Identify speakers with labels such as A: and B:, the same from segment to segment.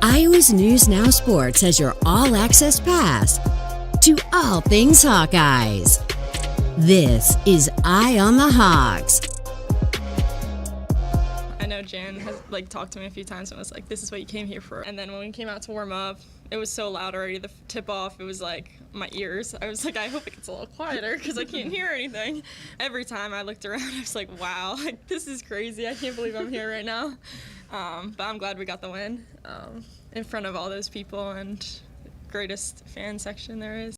A: Iowa's News Now Sports has your all-access pass to all things Hawkeyes. This is Eye on the Hawks.
B: I know Jan has talked to me a few times and was like, this is what you came here for. And then when we came out to warm up, it was so loud already. The tip off, it was like my ears. I was like, I hope it gets a little quieter because I can't hear anything. Every time I looked around, I was like, wow, this is crazy. I can't believe I'm here right now. But I'm glad we got the win in front of all those people and greatest fan section there is.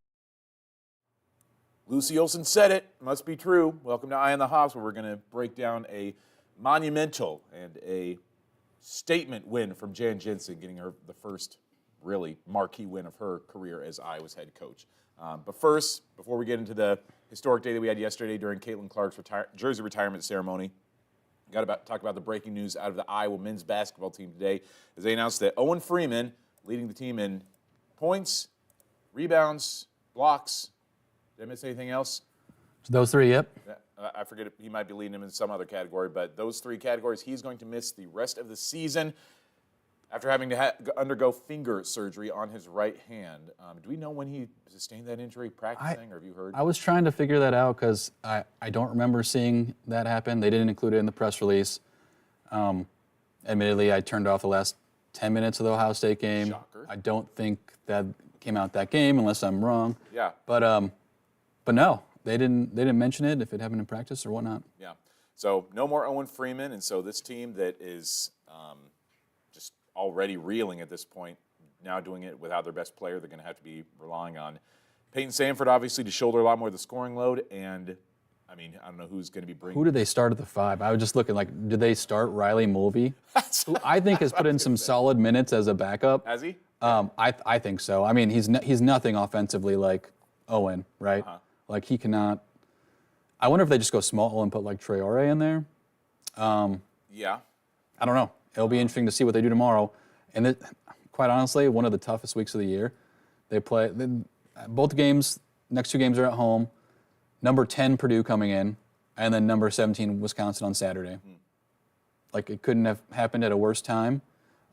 C: Lucy Olson said it. Must be true. Welcome to Eye on the Hawks, where we're going to break down a monumental and a statement win from Jan Jensen, getting her the first really marquee win of her career as Iowa's head coach. But first, before we get into the historic day that we had yesterday during Caitlin Clark's jersey retirement ceremony, got to talk about the breaking news out of the Iowa men's basketball team today, as they announced that Owen Freeman, leading the team in points, rebounds, blocks. Did I miss anything else?
D: Those three, yep.
C: I forget, he might be leading them in some other category, but those three categories, he's going to miss the rest of the season after having to undergo finger surgery on his right hand. Do we know when he sustained that injury practicing, or have you heard?
D: I was trying to figure that out because I don't remember seeing that happen. They didn't include it in the press release. Admittedly, I turned off the last 10 minutes of the Ohio State game.
C: Shocker.
D: I don't think that came out that game, unless I'm wrong.
C: Yeah.
D: But no, they didn't mention it, if it happened in practice or whatnot.
C: Yeah. So no more Owen Freeman, and so this team that is just already reeling at this point, now doing it without their best player, they're going to have to be relying on Peyton Sanford, obviously, to shoulder a lot more of the scoring load. And, I mean, I don't know who's going to be bringing.
D: Who did they start at the 5? I was just looking, did they start Riley Mulvey, who I think has put in some solid minutes as a backup?
C: Has he?
D: I think so. I mean, he's nothing offensively like Owen, right? Uh-huh. He cannot. I wonder if they just go small and put Traore in there.
C: Yeah.
D: I don't know. It'll be interesting to see what they do tomorrow. And quite honestly, one of the toughest weeks of the year. They play both games. Next two games are at home. Number 10 Purdue coming in, and then number 17 Wisconsin on Saturday. It couldn't have happened at a worse time.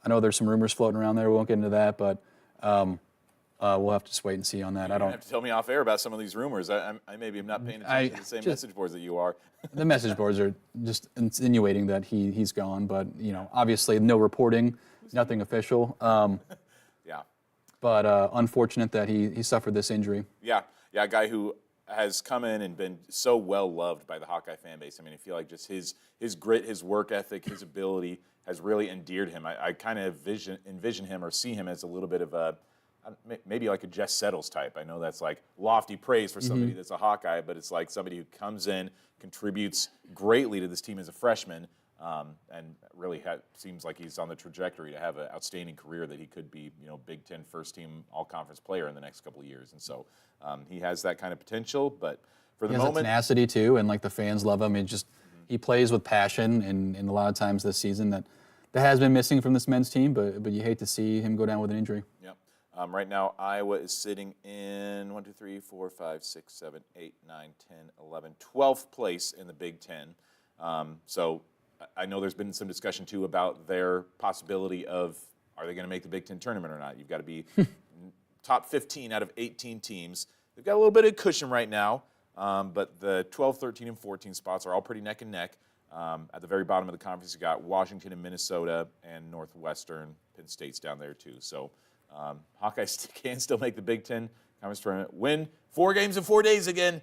D: I know there's some rumors floating around there. We won't get into that, but we'll have to just wait and see on that.
C: You don't have to tell me off air about some of these rumors. I maybe am not paying attention to the same message boards that you are.
D: The message boards are just insinuating that he's gone, but obviously no reporting, nothing official.
C: Yeah.
D: But unfortunate that he suffered this injury.
C: Yeah, a guy who has come in and been so well loved by the Hawkeye fan base. I mean, I feel like just his grit, his work ethic, his ability has really endeared him. I kind of envision him or see him as a little bit of a, maybe like a Jess Settles type. I know that's lofty praise for somebody that's a Hawkeye, but it's like somebody who comes in, contributes greatly to this team as a freshman, and really seems like he's on the trajectory to have an outstanding career that he could be, Big Ten first-team all-conference player in the next couple of years. And so he has that kind of potential, but for the moment,
D: he has tenacity too, and the fans love him. He plays with passion, and a lot of times this season that has been missing from this men's team. But you hate to see him go down with an injury.
C: Yep. Right now, Iowa is sitting in 1, 2, 3, 4, 5, 6, 7, 8, 9, 10, 11, 12th place in the Big Ten. So I know there's been some discussion, too, about their possibility of, are they going to make the Big Ten tournament or not? You've got to be top 15 out of 18 teams. They've got a little bit of cushion right now, but the 12, 13, and 14 spots are all pretty neck and neck. At the very bottom of the conference, you've got Washington and Minnesota and Northwestern. Penn State's down there, too. So Hawkeyes can still make the Big Ten Conference Tournament. Win 4 games in 4 days again.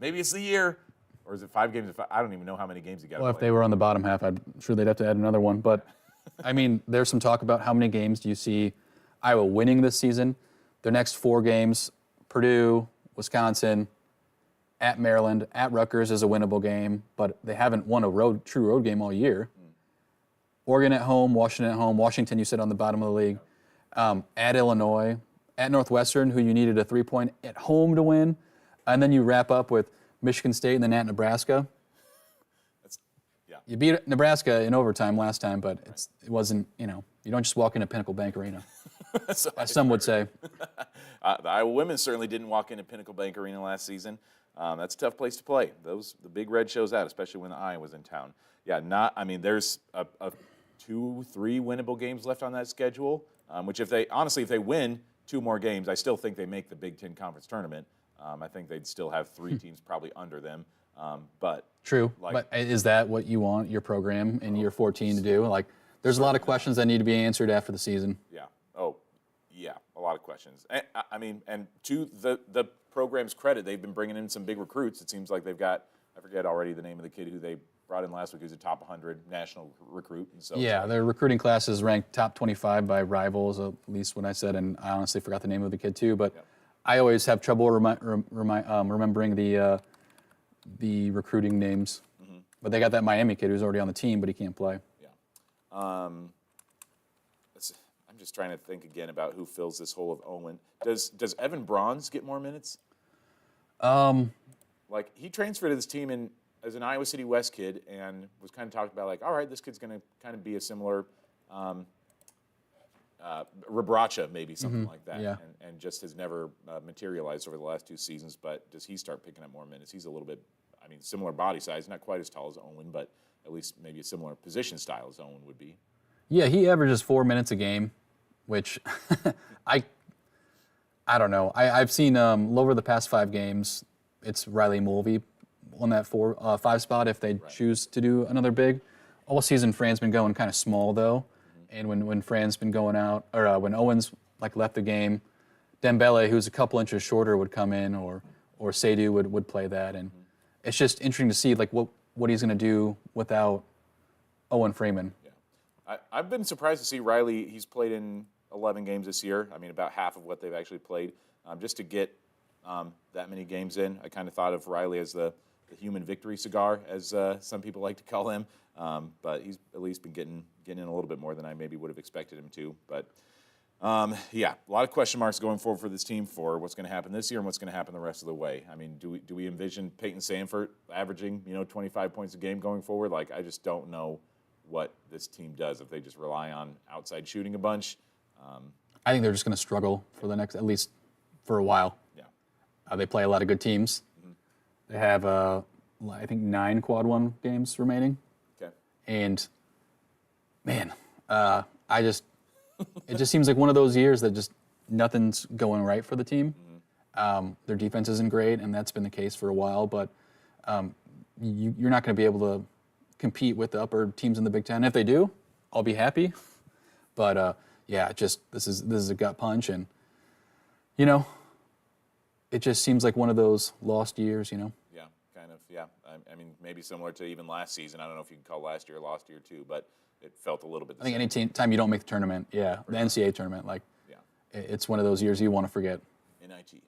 C: Maybe it's the year. Or is it 5 games? I don't even know how many games you got to play.
D: Well, if they were on the bottom half, I'm sure they'd have to add another one. But, I mean, there's some talk about how many games do you see Iowa winning this season. Their next 4 games, Purdue, Wisconsin, at Maryland, at Rutgers is a winnable game, but they haven't won a true road game all year. Oregon at home, Washington you said on the bottom of the league. At Illinois, at Northwestern, who you needed a 3-point at home to win, and then you wrap up with Michigan State and then at Nebraska. You beat Nebraska in overtime last time, but it wasn't, you don't just walk into Pinnacle Bank Arena, as some would say.
C: The Iowa women certainly didn't walk into Pinnacle Bank Arena last season. That's a tough place to play. The Big Red shows out, especially when Iowa's in town. Yeah, there's 2-3 winnable games left on that schedule. which if they win 2 more games, I still think they make the Big Ten Conference Tournament. I think they'd still have 3 teams probably under them. But
D: true. But is that what you want your program in year 14 to do? Like, there's a lot of questions that need to be answered after the season.
C: Yeah. Oh, yeah. A lot of questions. And, I mean, and to the program's credit, they've been bringing in some big recruits. It seems like they've got, I forget already the name of the kid who they brought in last week, who's a top 100 national recruit. And so
D: yeah, their recruiting class is ranked top 25 by Rivals, at least when I said, and I honestly forgot the name of the kid too. But I always have trouble remembering the recruiting names. Mm-hmm. But they got that Miami kid who's already on the team, but he can't play.
C: Yeah. I'm just trying to think again about who fills this hole of Owen. Does Evan Bronze get more minutes? Like, he transferred to this team as an Iowa City West kid and was kind of talked about like, all right, this kid's going to kind of be a similar Rebracha, maybe something like that, and just has never materialized over the last 2 seasons. But does he start picking up more minutes? He's a little bit, I mean, similar body size, not quite as tall as Owen, but at least maybe a similar position style as Owen would be.
D: Yeah, he averages 4 minutes a game, which I don't know. I've seen over the past 5 games, it's Riley Mulvey on that 5 spot if they choose to do another big. All season, Fran's been going kind of small though, and when Fran's been going out, or when Owens like left the game, Dembele, who's a couple inches shorter, would come in, or Seydu would play that, and it's just interesting to see like what he's going to do without Owen Freeman.
C: Yeah, I've been surprised to see Riley. He's played in 11 games this year. I mean, about half of what they've actually played. Just to get that many games in, I kind of thought of Riley as the human victory cigar, as some people like to call him. But he's at least been getting in a little bit more than I maybe would have expected him to. But yeah, a lot of question marks going forward for this team for what's going to happen this year and what's going to happen the rest of the way. I mean, do we envision Peyton Sanford averaging 25 points a game going forward? Like, I just don't know what this team does if they just rely on outside shooting a bunch.
D: I think they're just going to struggle for the next, at least for a while. Yeah, they play a lot of good teams. They have, I think, 9 quad 1 games remaining.
C: Okay.
D: And, man, it just seems like one of those years that just nothing's going right for the team. Their defense isn't great, and that's been the case for a while. But you're not going to be able to compete with the upper teams in the Big Ten. If they do, I'll be happy. But yeah, this is a gut punch, and it just seems like one of those lost years.
C: Yeah, kind of. Yeah, I mean, maybe similar to even last season. I don't know if you can call last year lost year too, but it felt a little bit.
D: I think any time you don't make the tournament, the NCAA tournament, it's one of those years you want to forget.
C: NIT.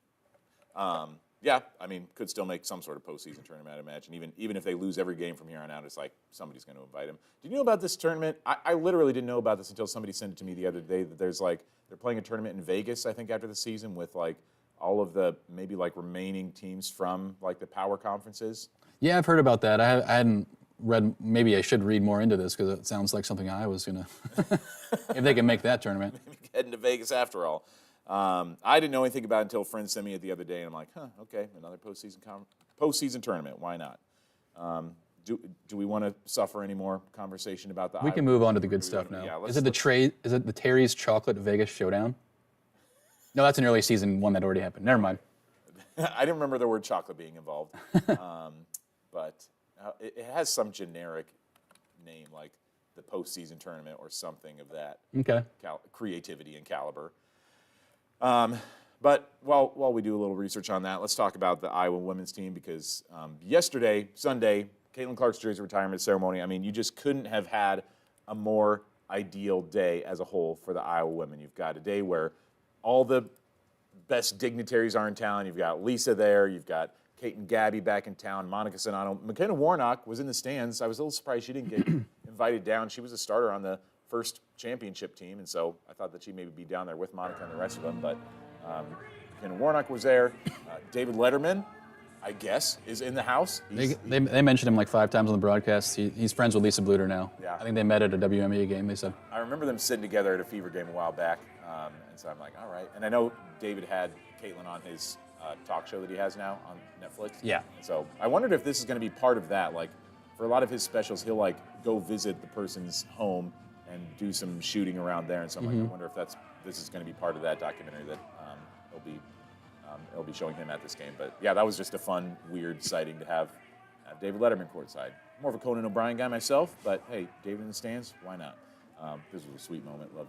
C: Yeah, I mean, could still make some sort of postseason tournament, I'd imagine. Even if they lose every game from here on out, it's like somebody's going to invite them. Did you know about this tournament? I literally didn't know about this until somebody sent it to me the other day, that there's they're playing a tournament in Vegas, I think, after the season with all of the maybe remaining teams from the power conferences.
D: Yeah, I've heard about that. I hadn't read. Maybe I should read more into this because it sounds like something I was going to, if they can make that tournament.
C: Maybe heading to Vegas after all. I didn't know anything about it until a friend sent me it the other day, and I'm like, okay, another postseason tournament. Why not? Do we want to suffer any more conversation about the?
D: We can move on to the good stuff now.
C: Yeah,
D: is it the Terry's Chocolate Vegas Showdown? No, that's an early season one that already happened. Never mind.
C: I didn't remember the word chocolate being involved, but it has some generic name like the postseason tournament or something of that.
D: Okay.
C: Creativity and caliber. But while we do a little research on that, let's talk about the Iowa women's team because yesterday, Sunday, Caitlin Clark's jersey retirement ceremony, I mean, you just couldn't have had a more ideal day as a whole for the Iowa women. You've got a day where all the best dignitaries are in town. You've got Lisa there. You've got Kate and Gabby back in town. Monica Sonano. McKenna Warnock was in the stands. I was a little surprised she didn't get invited down. She was a starter on the first championship team, and so I thought that she'd maybe be down there with Monica and the rest of them. But McKenna Warnock was there. David Letterman, I guess, is in the house.
D: They mentioned him 5 times on the broadcast. He's friends with Lisa Bluter now.
C: Yeah.
D: I think they met at a WME game, they said.
C: I remember them sitting together at a Fever game a while back, and so I'm like, all right. And I know David had Caitlin on his talk show that he has now on Netflix.
D: Yeah.
C: So I wondered if this is going to be part of that. For a lot of his specials, he'll go visit the person's home and do some shooting around there. And so I'm I wonder if that's this is going to be part of that documentary that it'll be showing him at this game. But yeah, that was just a fun, weird sighting to have David Letterman courtside. More of a Conan O'Brien guy myself, but hey, David in the stands, why not? This was a sweet moment. Love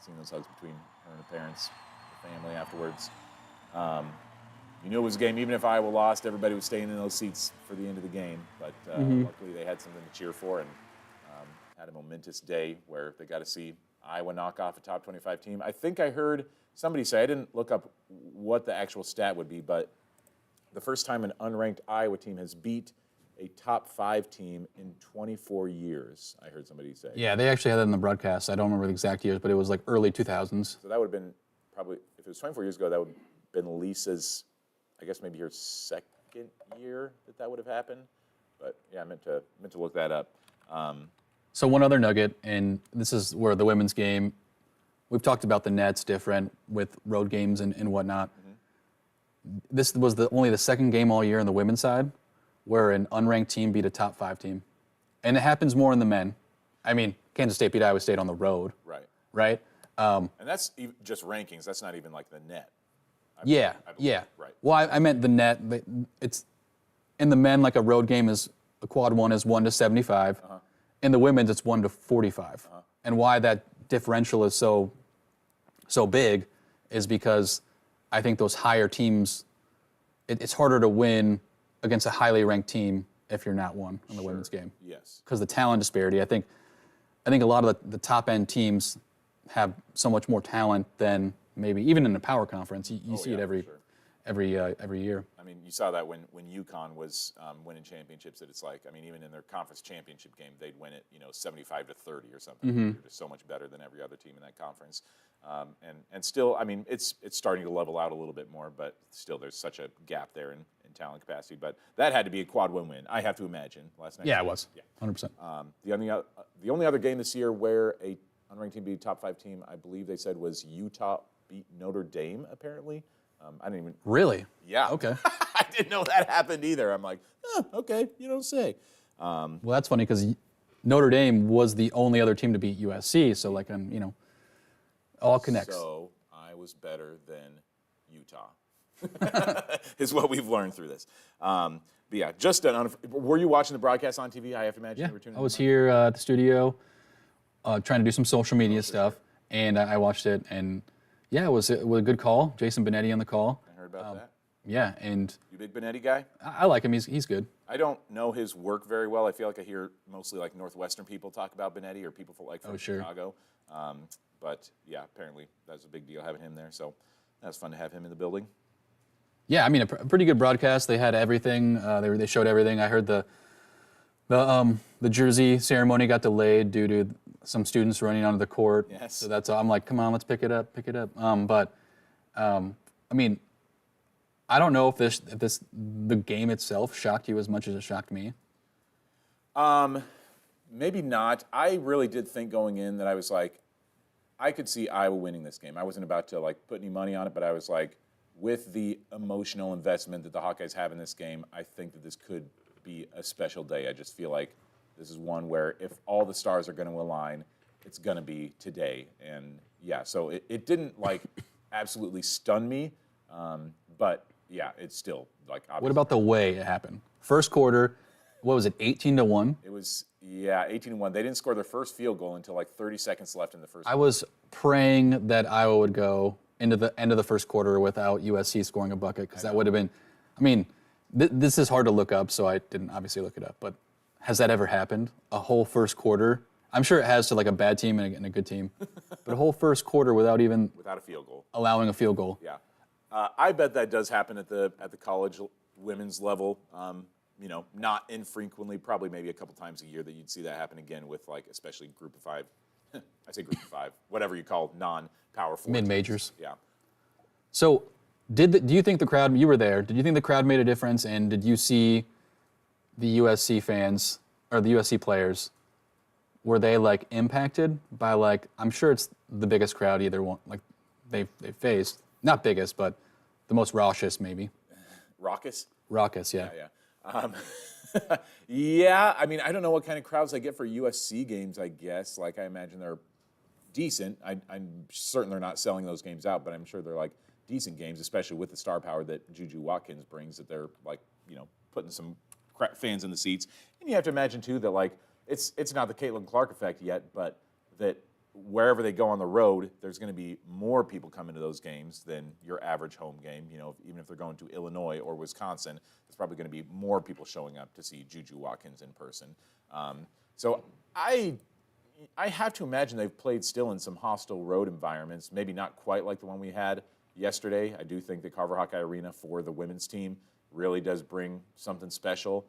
C: seeing those hugs between her and her parents, the family afterwards. You knew it was a game. Even if Iowa lost, everybody was staying in those seats for the end of the game. But luckily, they had something to cheer for and had a momentous day where they got to see Iowa knock off a top 25 team. I think I heard somebody say, I didn't look up what the actual stat would be, but the first time an unranked Iowa team has beat a top 5 team in 24 years, I heard somebody say.
D: Yeah, they actually had that in the broadcast. I don't remember the exact years, but it was like early 2000s.
C: So that would have been probably, if it was 24 years ago, that would have been Lisa's, I guess maybe her second year that would have happened. But yeah, I meant to look that up.
D: So one other nugget, and this is where the women's game, we've talked about the nets different with road games and whatnot. Mm-hmm. This was only the second game all year on the women's side where an unranked team beat a top 5 team. And it happens more in the men. I mean, Kansas State beat Iowa State on the road.
C: Right.
D: Right?
C: And that's just rankings. That's not even like the net. I believe. Right.
D: Well, I meant the net. It's in the men, like a road game is, a quad one is 1 to 75. Uh-huh. In the women's, it's 1 to 45. Uh-huh. And why that differential is so big is because I think those higher teams, it's harder to win against a highly ranked team if you're not one in the women's game.
C: Yes.
D: Because the talent disparity, I think a lot of the top end teams have so much more talent than maybe even in the power conference. You see it every year.
C: I mean, you saw that when UConn was winning championships. That it's like, I mean, even in their conference championship game, they'd win it, 75 to 30 or something.
D: Mm-hmm.
C: They're just so much better than every other team in that conference. And still, I mean, it's starting to level out a little bit more, but still, there's such a gap there in talent capacity. But that had to be a quad win. I have to imagine last night.
D: Yeah, it was. Yeah, 100%.
C: The only other game this year where a unranked team beat a top 5 team, I believe they said, was Utah beat Notre Dame. Apparently. I didn't even...
D: Really?
C: Yeah.
D: Okay.
C: I didn't know that happened either. I'm like, okay, you don't say.
D: Well, that's funny because Notre Dame was the only other team to beat USC, so like, all connects.
C: So I was better than Utah, is what we've learned through this. But yeah, were you watching the broadcast on TV? I have to imagine
D: Yeah,
C: you were tuning in.
D: I was here at the studio trying to do some social media stuff,
C: sure.
D: And I watched it, and yeah, it was a good call. Jason Benetti on the call.
C: I heard about that.
D: Yeah, and
C: You a big Benetti guy?
D: I like him. He's good.
C: I don't know his work very well. I feel like I hear mostly like Northwestern people talk about Benetti or people from
D: sure.
C: Chicago. But yeah, apparently that was a big deal having him there. So that was fun to have him in the building.
D: Yeah, I mean a pretty good broadcast. They had everything. They showed everything. I heard the jersey ceremony got delayed due to some students running onto the court.
C: Yes.
D: So that's all. I'm like, come on, let's pick it up. I mean, I don't know if the game itself shocked you as much as it shocked me.
C: Maybe not. I really did think going in that I was like, I could see Iowa winning this game. I wasn't about to like put any money on it, but I was like, with the emotional investment that the Hawkeyes have in this game, I think that this could be a special day. I just feel like this is one where if all the stars are going to align, it's going to be today. And yeah, so it didn't like absolutely stun me, but yeah, it's still like obviously.
D: What about the way it happened? First quarter, what was it, 18-1?
C: It was, 18-1. They didn't score their first field goal until like 30 seconds left in the first.
D: I was praying that Iowa would go into the end of the first quarter without USC scoring a bucket, because that would have been, I mean, this is hard to look up, so I didn't obviously look it up, but has that ever happened? A whole first quarter? I'm sure it has to like a bad team and a good team, but a whole first quarter without a field goal, allowing a field goal.
C: Yeah, I bet that does happen at the college women's level. Not infrequently, probably maybe a couple times a year that you'd see that happen again with like especially group of 5. I say group of 5, whatever you call non-power 4
D: mid-majors.
C: Yeah.
D: So, do you think the crowd? You were there. Did you think the crowd made a difference? And did you see the USC fans or the USC players? Were they like impacted by like? I'm sure it's the biggest crowd either one like they faced. Not biggest, but the most raucous maybe.
C: Raucous?
D: Raucous, yeah.
C: Yeah. Yeah, I mean, I don't know what kind of crowds I get for USC games, I guess. Like, I imagine they're decent. I'm certain they're not selling those games out, but I'm sure they're like decent games, especially with the star power that JuJu Watkins brings, that they're like, putting some fans in the seats. And you have to imagine too that like it's not the Caitlin Clark effect yet, but that wherever they go on the road, there's going to be more people coming to those games than your average home game. Even if they're going to Illinois or Wisconsin, there's probably going to be more people showing up to see JuJu Watkins in person. So I have to imagine they've played still in some hostile road environments, maybe not quite like the one we had yesterday. I do think the Carver-Hawkeye Arena for the women's team really does bring something special.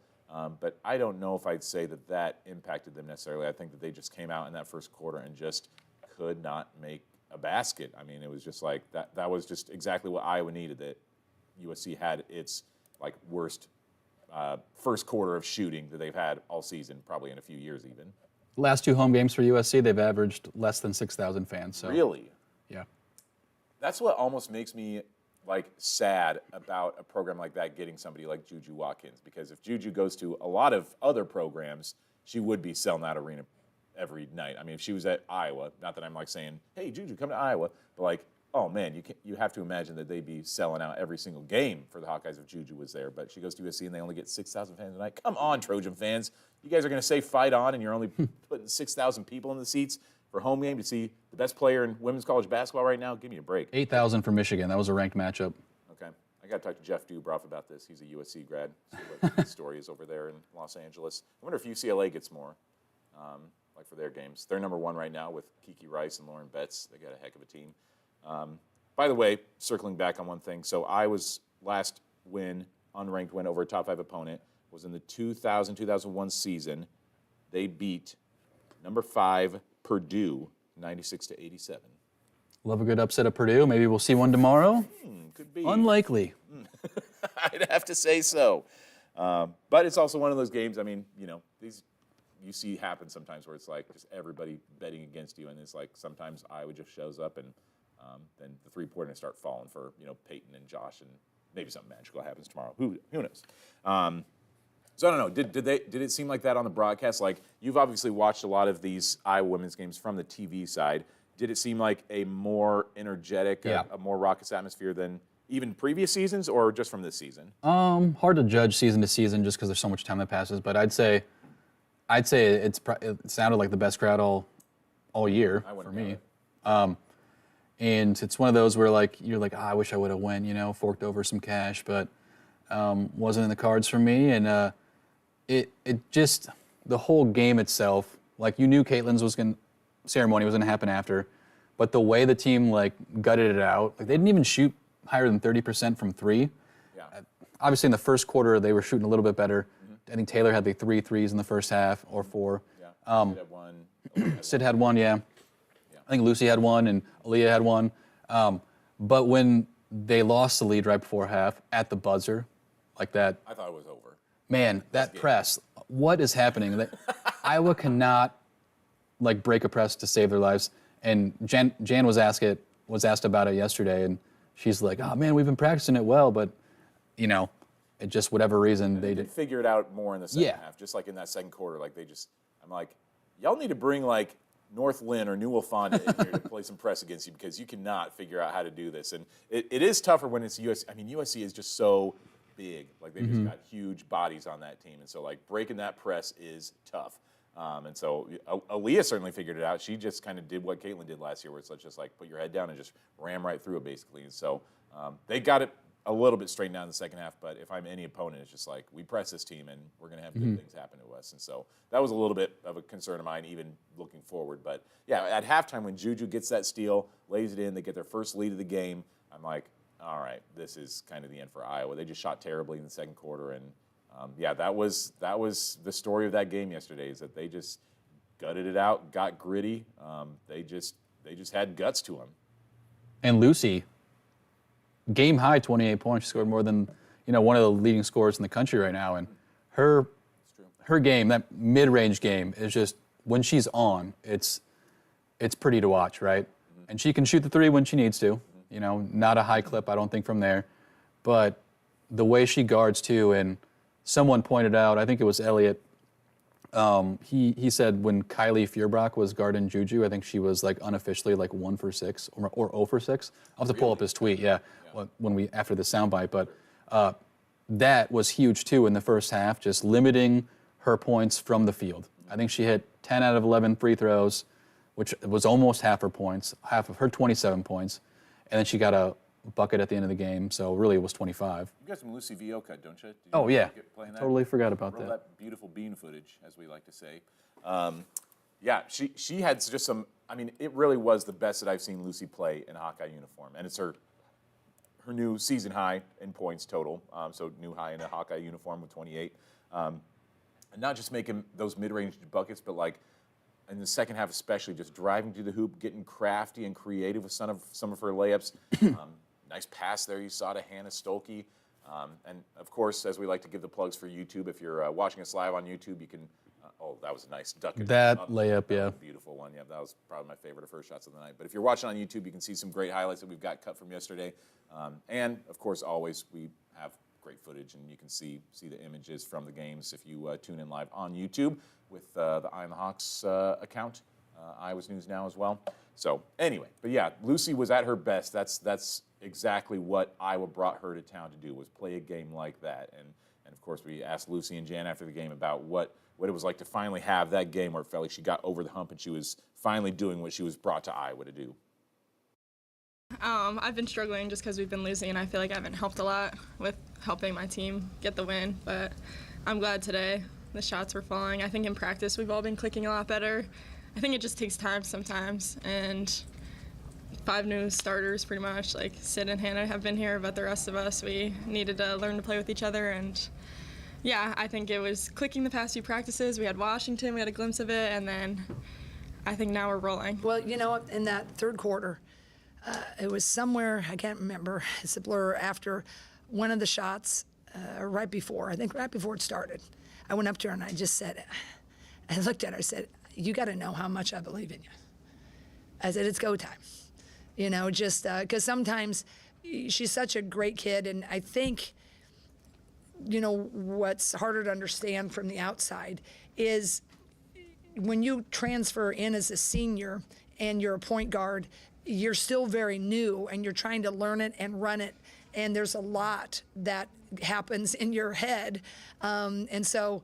C: But I don't know if I'd say that impacted them necessarily. I think that they just came out in that first quarter and just could not make a basket. I mean, it was just like that was just exactly what Iowa needed, that USC had its like worst first quarter of shooting that they've had all season, probably in a few years even.
D: Last 2 home games for USC, they've averaged less than 6,000 fans. So.
C: Really?
D: Yeah.
C: That's what almost makes me like sad about a program like that getting somebody like JuJu Watkins, because if JuJu goes to a lot of other programs, she would be selling that arena every night. I mean, if she was at Iowa, not that I'm like saying, hey, JuJu, come to Iowa, but like, oh man, you have to imagine that they'd be selling out every single game for the Hawkeyes if JuJu was there. But she goes to USC and they only get 6,000 fans a night. Come on, Trojan fans. You guys are going to say fight on, and you're only putting 6,000 people in the seats for a home game to see the best player in women's college basketball right now? Give me a break.
D: 8,000 for Michigan. That was a ranked matchup.
C: Okay. I got to talk to Jeff Dubroff about this. He's a USC grad. See what the story is over there in Los Angeles. I wonder if UCLA gets more, like for their games. They're number 1 right now with Kiki Rice and Lauren Betts. They got a heck of a team. By the way, circling back on one thing, so Iowa's last win, unranked win over a top 5 opponent, was in the 2000-2001 season. They beat number 5 Purdue 96-87.
D: Love a good upset of Purdue. Maybe we'll see one tomorrow.
C: Could be.
D: Unlikely.
C: I'd have to say so. But it's also one of those games, I mean, these you see happen sometimes where it's like just everybody betting against you, and it's like sometimes Iowa just shows up and then the three-pointers start falling for, Peyton and Josh, and maybe something magical happens tomorrow. Who knows? So I don't know. Did it seem like that on the broadcast? Like, you've obviously watched a lot of these Iowa women's games from the TV side. Did it seem like a more energetic, a more raucous atmosphere than even previous seasons, or just from this season?
D: Hard to judge season to season just because there's so much time that passes. But I'd say it sounded like the best crowd all year for me. And it's one of those where you're like, I wish I would have went, forked over some cash, but wasn't in the cards for me. And it just, the whole game itself, you knew Caitlin's ceremony was gonna happen after, but the way the team gutted it out, they didn't even shoot higher than 30% from 3.
C: Yeah.
D: Obviously in the first quarter they were shooting a little bit better. Mm-hmm. I think Taylor had 3 threes in the first half, or 4.
C: Yeah. Sid had one.
D: Sid had one, yeah. I think Lucy had one and Aaliyah had one. But when they lost the lead right before half at the buzzer, like that.
C: I thought it was over.
D: Man, that press, what is happening? Iowa cannot break a press to save their lives. And Jan was asked about it yesterday, and she's like, oh man, we've been practicing it well, but it just, whatever reason, they didn't
C: figure it out more in the second half, just like in that second quarter. I'm like, y'all need to bring North Lynn or New Wafanda in here to play some press against you, because you cannot figure out how to do this. And it is tougher when it's USC. I mean, USC is just so big. They've just got huge bodies on that team. And so, breaking that press is tough. And so Aaliyah certainly figured it out. She just kind of did what Caitlin did last year, where it's just put your head down and just ram right through it, basically. And so they got it a little bit straightened out in the second half, but if I'm any opponent, it's just we press this team and we're going to have good things happen to us. And so that was a little bit of a concern of mine, even looking forward. But yeah, at halftime when JuJu gets that steal, lays it in, they get their first lead of the game, I'm like, all right, this is kind of the end for Iowa. They just shot terribly in the second quarter. And that was the story of that game yesterday, is that they just gutted it out, got gritty. They just had guts to them.
D: And Lucy, game high 28 points. She scored more than one of the leading scorers in the country right now. And her game, that mid-range game, is just, when she's on, it's pretty to watch, right? Mm-hmm. And she can shoot the 3 when she needs to. Not a high clip, I don't think, from there. But the way she guards too, and someone pointed out, I think it was Elliot, He said when Kylie Feuerbach was guarding JuJu, I think she was like unofficially like 1 for 6 or 0 for 6. I'll have to pull up his tweet, when after the soundbite. But that was huge too in the first half, just limiting her points from the field. I think she hit 10 out of 11 free throws, which was almost half her points, half of her 27 points, and then she got a bucket at the end of the game, so really it was 25.
C: You got some Lucy VO cut, don't you?
D: Oh yeah,
C: playing that?
D: Totally forgot about
C: Roll
D: that.
C: That beautiful bean footage, as we like to say. She had just some. I mean, it really was the best that I've seen Lucy play in a Hawkeye uniform, and it's her new season high in points total. So new high in a Hawkeye uniform with 28, and not just making those mid-range buckets, but like in the second half especially, just driving to the hoop, getting crafty and creative with some of her layups. Nice pass there you saw to Hannah Stolke. And, of course, as we like to give the plugs for YouTube, if you're watching us live on YouTube, you can that was a nice duck.
D: That layup, yeah.
C: Beautiful one. Yeah, that was probably my favorite of first shots of the night. But if you're watching on YouTube, you can see some great highlights that we've got cut from yesterday. And, of course, always we have great footage, and you can see the images from the games if you tune in live on YouTube with the Eye on the Hawks account, Iowa's News Now as well. So anyway, but yeah, Lucy was at her best. That's exactly what Iowa brought her to town to do, was play a game like that. And of course, we asked Lucy and Jan after the game about what it was like to finally have that game where it felt like she got over the hump and she was finally doing what she was brought to Iowa to do.
B: I've been struggling just because we've been losing, and I feel like I haven't helped a lot with helping my team get the win. But I'm glad today the shots were falling. I think in practice we've all been clicking a lot better. I think it just takes time sometimes, and 5 new starters pretty much, like Sid and Hannah have been here, but the rest of us, we needed to learn to play with each other. And yeah, I think it was clicking the past few practices. We had Washington, we had a glimpse of it, and then I think now we're rolling.
E: Well, you know, in that third quarter, it was somewhere, I can't remember, it's a blur, after one of the shots, right before it started. I went up to her and I just said, I looked at her, I said, you got to know how much I believe in you. I said, it's go time. You know, just because sometimes she's such a great kid, and I think, you know, what's harder to understand from the outside is when you transfer in as a senior and you're a point guard, you're still very new and you're trying to learn it and run it, and there's a lot that happens in your head, and so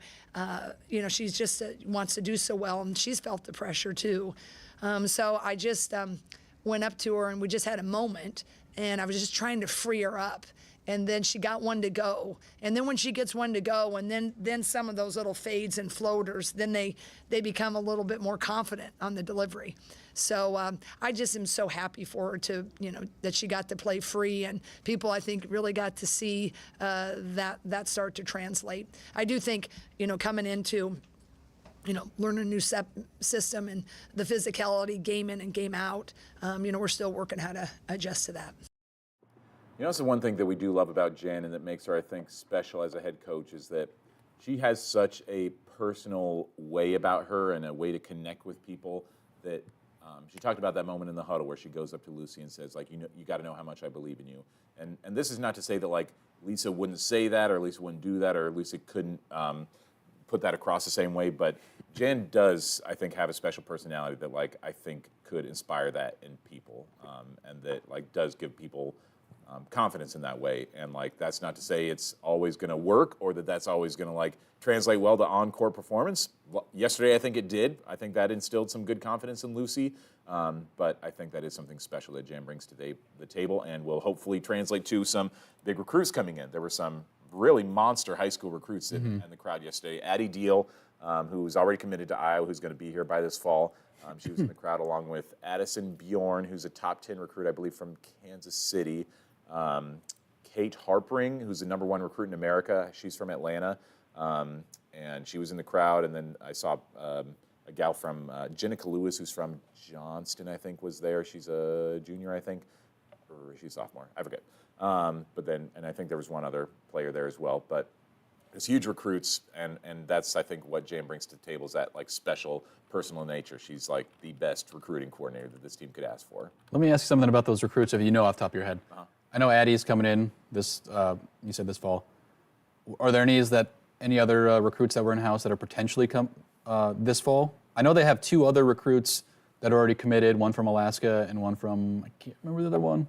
E: you know, she's just wants to do so well, and she's felt the pressure too. So I just went up to her and we just had a moment, and I was just trying to free her up. And then she got one to go. And then when she gets one to go, and then some of those little fades and floaters, then they become a little bit more confident on the delivery. So I just am so happy for her to, you know, that she got to play free, and people, I think, really got to see that start to translate. I do think, you know, coming into, you know, learn a new system and the physicality, game in and game out, you know, we're still working how to adjust to that.
C: You know, that's the one thing that we do love about Jen and that makes her, I think, special as a head coach, is that she has such a personal way about her and a way to connect with people that she talked about that moment in the huddle where she goes up to Lucy and says, like, you know, you got to know how much I believe in you. And this is not to say that, like, Lisa wouldn't say that or Lisa wouldn't do that or Lisa couldn't put that across the same way, but Jen does, I think, have a special personality that, like, I think could inspire that in people, and that, like, does give people confidence in that way. And, like, that's not to say it's always going to work or that that's always going to, like, translate well to on-court performance. Yesterday, I think it did. I think that instilled some good confidence in Lucy, but I think that is something special that Jen brings to the table and will hopefully translate to some big recruits coming in. There were some really monster high school recruits in the crowd yesterday. Addie Deal, who's already committed to Iowa, who's going to be here by this fall. She was in the crowd along with Addison Bjorn, who's a top 10 recruit, I believe, from Kansas City. Kate Harpring, who's the #1 recruit in America. She's from Atlanta, and she was in the crowd. And then I saw a gal from Jenica Lewis, who's from Johnston, I think, was there. She's a junior, I think, or she's a sophomore. I forget. But then, and I think there was one other player there as well. But it's huge recruits, and that's, I think, what Jan brings to the table is that, like, special personal nature. She's, like, the best recruiting coordinator that this team could ask for.
D: Let me ask you something about those recruits, if you know off the top of your head. I know Addie's coming in this, you said this fall. Are there any other recruits that were in-house that are potentially this fall. I know they have 2 other recruits that are already committed, one from Alaska and one from, I can't remember the other one.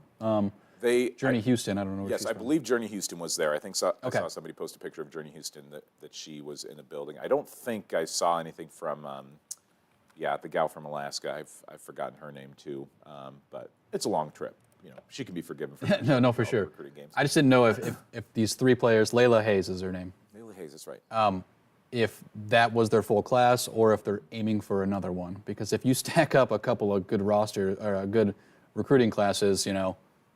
D: Journey Houston, I don't know where
C: Yes,
D: she's
C: I
D: from.
C: believe Journey Houston was there. I think I saw somebody post a picture of Journey Houston that she was in the building. I don't think I saw anything from, the gal from Alaska. I've forgotten her name too, but it's a long trip. She can be forgiven for
D: no, for sure.
C: recruiting games.
D: I just didn't know if these 3 players, Layla Hayes is her name.
C: Layla Hayes, that's right.
D: If that was their full class or if they're aiming for another one. Because if you stack up a couple of good roster or good recruiting classes,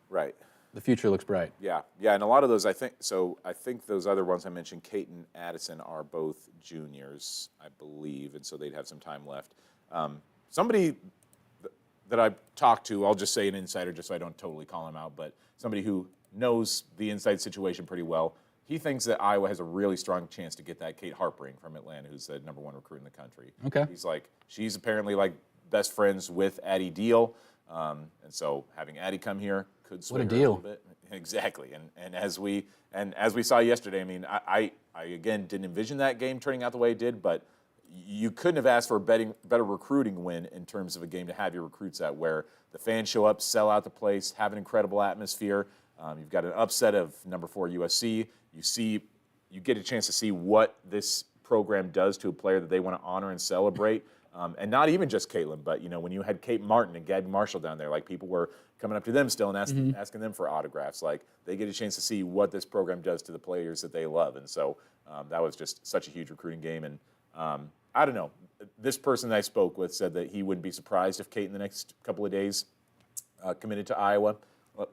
C: Right.
D: the future looks bright.
C: Yeah, and a lot of those, I think those other ones I mentioned, Kate and Addison, are both juniors, I believe, and so they'd have some time left. Somebody that I've talked to, I'll just say an insider just so I don't totally call him out, but somebody who knows the inside situation pretty well, he thinks that Iowa has a really strong chance to get that Kate Harpering from Atlanta, who's the #1 recruit in the country.
D: Okay.
C: She's apparently best friends with Addie Deal, and so having Addie come here could sway her a little bit. Exactly, and as we saw yesterday, I mean, I again didn't envision that game turning out the way it did, but you couldn't have asked for a better recruiting win in terms of a game to have your recruits at, where the fans show up, sell out the place, have an incredible atmosphere. You've got an upset of #4 USC. You get a chance to see what this program does to a player that they want to honor and celebrate. And not even just Caitlin, but when you had Kate Martin and Gabby Marshall down there, people were coming up to them still and asking them for autographs. They get a chance to see what this program does to the players that they love. And so that was just such a huge recruiting game. And I don't know. This person that I spoke with said that he wouldn't be surprised if Kate in the next couple of days committed to Iowa.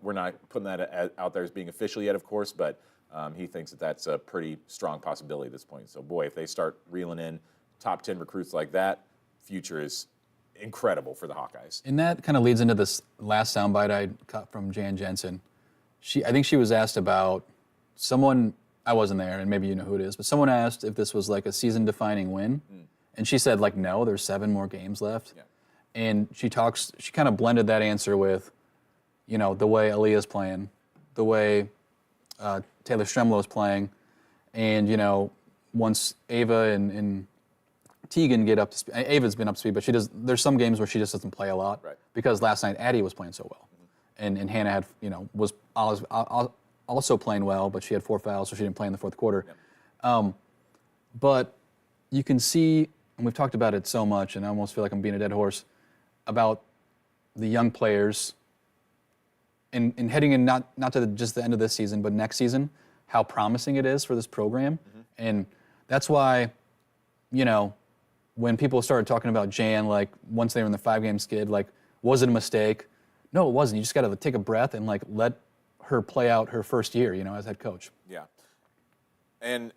C: We're not putting that out there as being official yet, of course, but he thinks that that's a pretty strong possibility at this point. So, boy, if they start reeling in top 10 recruits like that, future is incredible for the Hawkeyes.
D: And that kind of leads into this last soundbite I cut from Jan Jensen. I think she was asked about someone, I wasn't there, and maybe you know who it is, but someone asked if this was a season-defining win. And she said, no, there's 7 more games left.
C: Yeah.
D: And she kind of blended that answer with, the way Aaliyah's playing, the way Taylor Stremlo's playing, and, once Ava and Tegan get up to speed. Ava's been up to speed, but there's some games where she just doesn't play a lot.
C: Right.
D: Because last night Addie was playing so well. And Hannah had, was also playing well, but she had 4 fouls, so she didn't play in the fourth quarter. Yep. But you can see, and we've talked about it so much, and I almost feel like I'm being a dead horse, about the young players and heading in not to just the end of this season, but next season, how promising it is for this program. And that's why, when people started talking about Jan, once they were in the 5-game skid, was it a mistake? No, it wasn't. You just got to take a breath and let her play out her first year, as head coach.
C: Yeah. And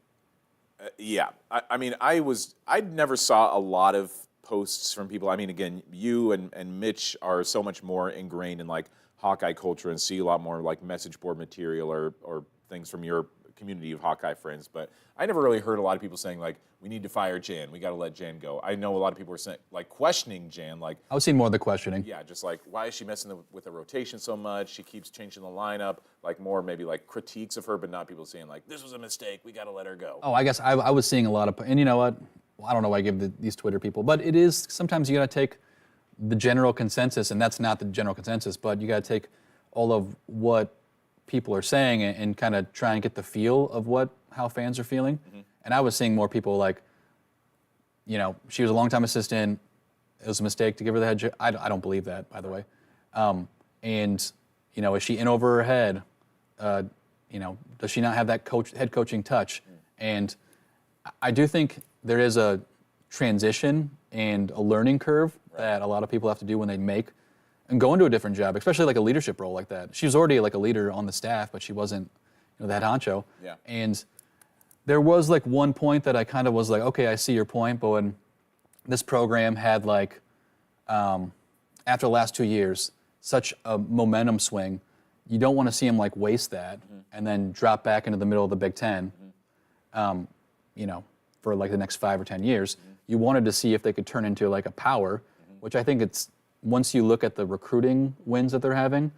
C: I never saw a lot of posts from people. I mean, again, you and Mitch are so much more ingrained in Hawkeye culture and see a lot more message board material or things from your community of Hawkeye friends. But I never really heard a lot of people saying we need to fire Jan. We got to let Jan go. I know a lot of people were saying questioning Jan.
D: I would see more of the questioning.
C: Yeah, just why is she messing with the rotation so much? She keeps changing the lineup. More maybe critiques of her, but not people saying this was a mistake. We got to let her go.
D: Oh, I guess I was seeing a lot of, and you know what? Well, I don't know why I give these Twitter people, but it is sometimes you got to take the general consensus, and that's not the general consensus, but you got to take all of what people are saying and kind of try and get the feel of how fans are feeling. And I was seeing more people she was a longtime assistant. It was a mistake to give her the head job. I don't believe that, by the way. And is she in over her head? Does she not have that head coaching touch? And I do think there is a transition and a learning curve that a lot of people have to do when they make and go into a different job, especially a leadership role like that. She was already a leader on the staff, but she wasn't the head honcho.
C: Yeah.
D: And there was one point that I kind of was okay, I see your point, but when this program had after the last 2 years, such a momentum swing, you don't want to see them waste that and then drop back into the middle of the Big Ten, for the next 5 or 10 years. You wanted to see if they could turn into a power, which I think it's, once you look at the recruiting wins that they're having,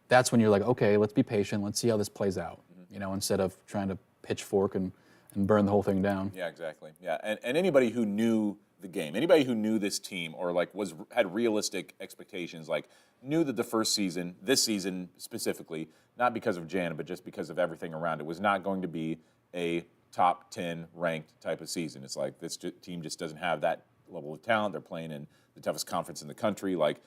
D: that's when you're okay, let's be patient, let's see how this plays out, instead of trying to pitchfork and burn the whole thing down.
C: Yeah, exactly. Yeah, and anybody who knew the game, anybody who knew this team or like had realistic expectations, like knew that the first season, this season specifically, not because of Jan, but just because of everything around it, was not going to be a top 10 ranked type of season. It's like this team just doesn't have that level of talent. They're playing in the toughest conference in the country. Like,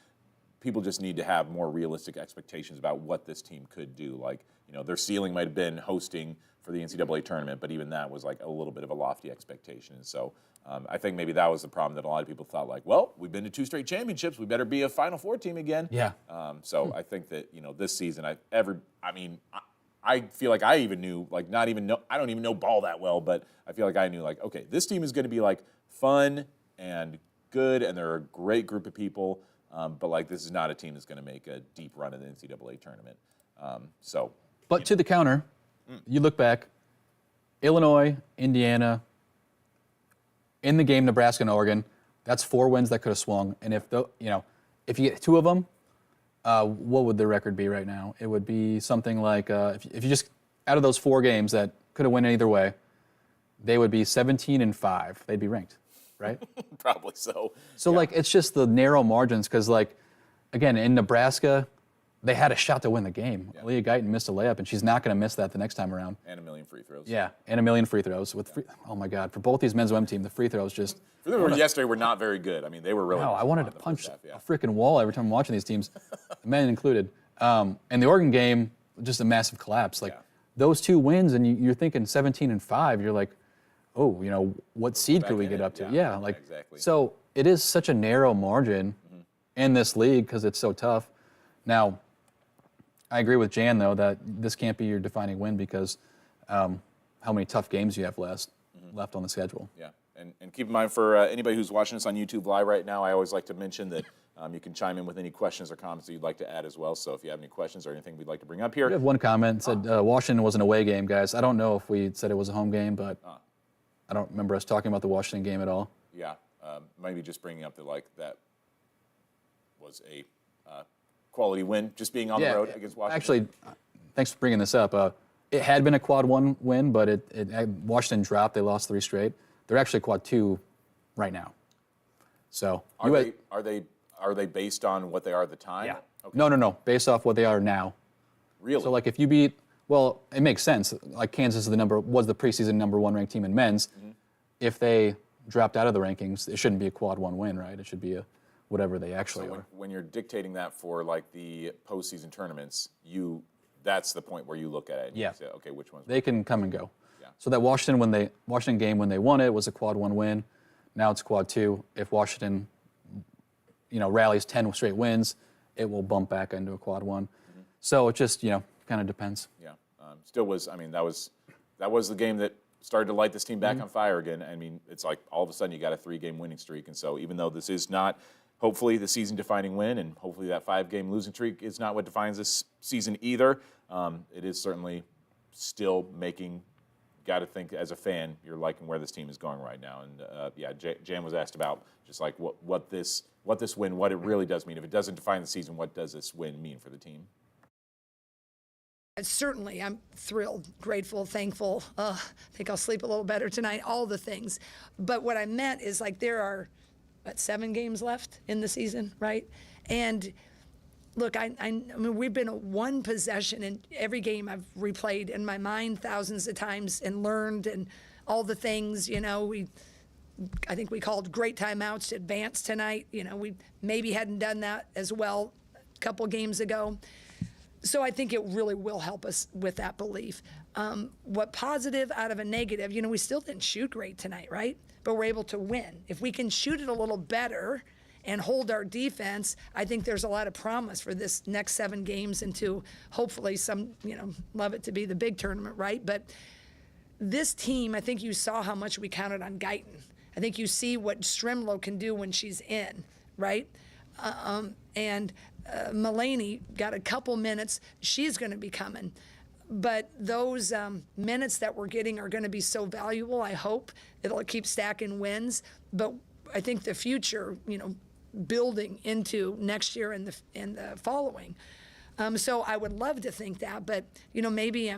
C: people just need to have more realistic expectations about what this team could do. Like, their ceiling might have been hosting for the NCAA tournament, but even that was like a little bit of a lofty expectation. And so I think maybe that was the problem, that a lot of people thought, like, well, we've been to 2 straight championships, we better be a Final Four team again.
D: Yeah.
C: So I think that this season, I feel like I even knew, like, I don't even know ball that well, but I feel like I knew, like, okay, this team is going to be like fun and good, and they're a great group of people. But like, this is not a team that's going to make a deep run in the NCAA tournament. But
D: to the counter, you look back, Illinois, Indiana, in the game, Nebraska and Oregon, that's 4 wins that could have swung. And if if you get 2 of them, what would the record be right now? It would be something like, if you just, out of those 4 games that could have went either way, they would be 17-5. They'd be ranked, right?
C: Probably so.
D: So,
C: yeah.
D: like, it's just the narrow margins because, like, again, in Nebraska, they had a shot to win the game. Yeah. Leah Guyton missed a layup, and she's not going to miss that the next time around.
C: And a million free throws.
D: Yeah, and a million free throws. Oh, my God. For both these men's women's team, the free throws just...
C: Yesterday were not very good. I mean, they were really...
D: No, I wanted to punch a freaking wall every time I'm watching these teams, the men included. And the Oregon game, just a massive collapse. Like, those 2 wins, and you're thinking 17-5, you're like, oh, what seed could we get up to? Yeah, like,
C: exactly.
D: So it is such a narrow margin in this league because it's so tough. Now, I agree with Jan, though, that this can't be your defining win because how many tough games you have left on the schedule.
C: Yeah, and keep in mind for anybody who's watching us on YouTube Live right now, I always like to mention that you can chime in with any questions or comments that you'd like to add as well. So if you have any questions or anything we'd like to bring up here.
D: We have one comment that said Washington was an away game, guys. I don't know if we said it was a home game, but I don't remember us talking about the Washington game at all.
C: Yeah, maybe just bringing up that was a quality win, just being on the road against Washington.
D: Actually, thanks for bringing this up. It had been a quad 1 win, but Washington dropped. They lost 3 straight. They're actually quad 2 right now. So
C: are they based on what they are at the time?
D: Yeah.
C: Okay.
D: No. Based off what they are now.
C: Really?
D: So like if you beat, well, it makes sense. Like Kansas was the preseason number 1 ranked team in men's. If they dropped out of the rankings, it shouldn't be a quad 1 win, right? It should be a whatever they actually are.
C: When you're dictating that for like the postseason tournaments, that's the point where you look at it and you say, okay, which ones?
D: They can come and go.
C: Yeah.
D: So that Washington game when they won it was a quad 1 win. Now it's quad 2. If Washington, rallies 10 straight wins, it will bump back into a quad 1. So it just, kind of depends.
C: Yeah. Still was, that was the game that started to light this team back on fire again. I mean, it's like all of a sudden you got a 3-game winning streak. And so even though this is not, hopefully, the season-defining win, and hopefully that 5-game losing streak is not what defines this season either, it is certainly still got to think as a fan, you're liking where this team is going right now. And Jan was asked about just like what this win, what it really does mean. If it doesn't define the season, what does this win mean for the team?
E: Certainly, I'm thrilled, grateful, thankful. I think I'll sleep a little better tonight, all the things. But what I meant is like there are, 7 games left in the season, right? And look, I mean, we've been a 1 possession in every game I've replayed in my mind thousands of times and learned and all the things, I think we called great timeouts to advance tonight. We maybe hadn't done that as well a couple games ago. So I think it really will help us with that belief. What positive out of a negative, we still didn't shoot great tonight, right? But we're able to win. If we can shoot it a little better and hold our defense, I think there's a lot of promise for this next 7 games and to hopefully love it to be the big tournament, right? But this team, I think you saw how much we counted on Guyton. I think you see what Strimlow can do when she's in, right? And Mulaney got a couple minutes. She's going to be coming. But those minutes that we're getting are going to be so valuable. I hope it'll keep stacking wins. But I think the future, building into next year and the following. So I would love to think that, but maybe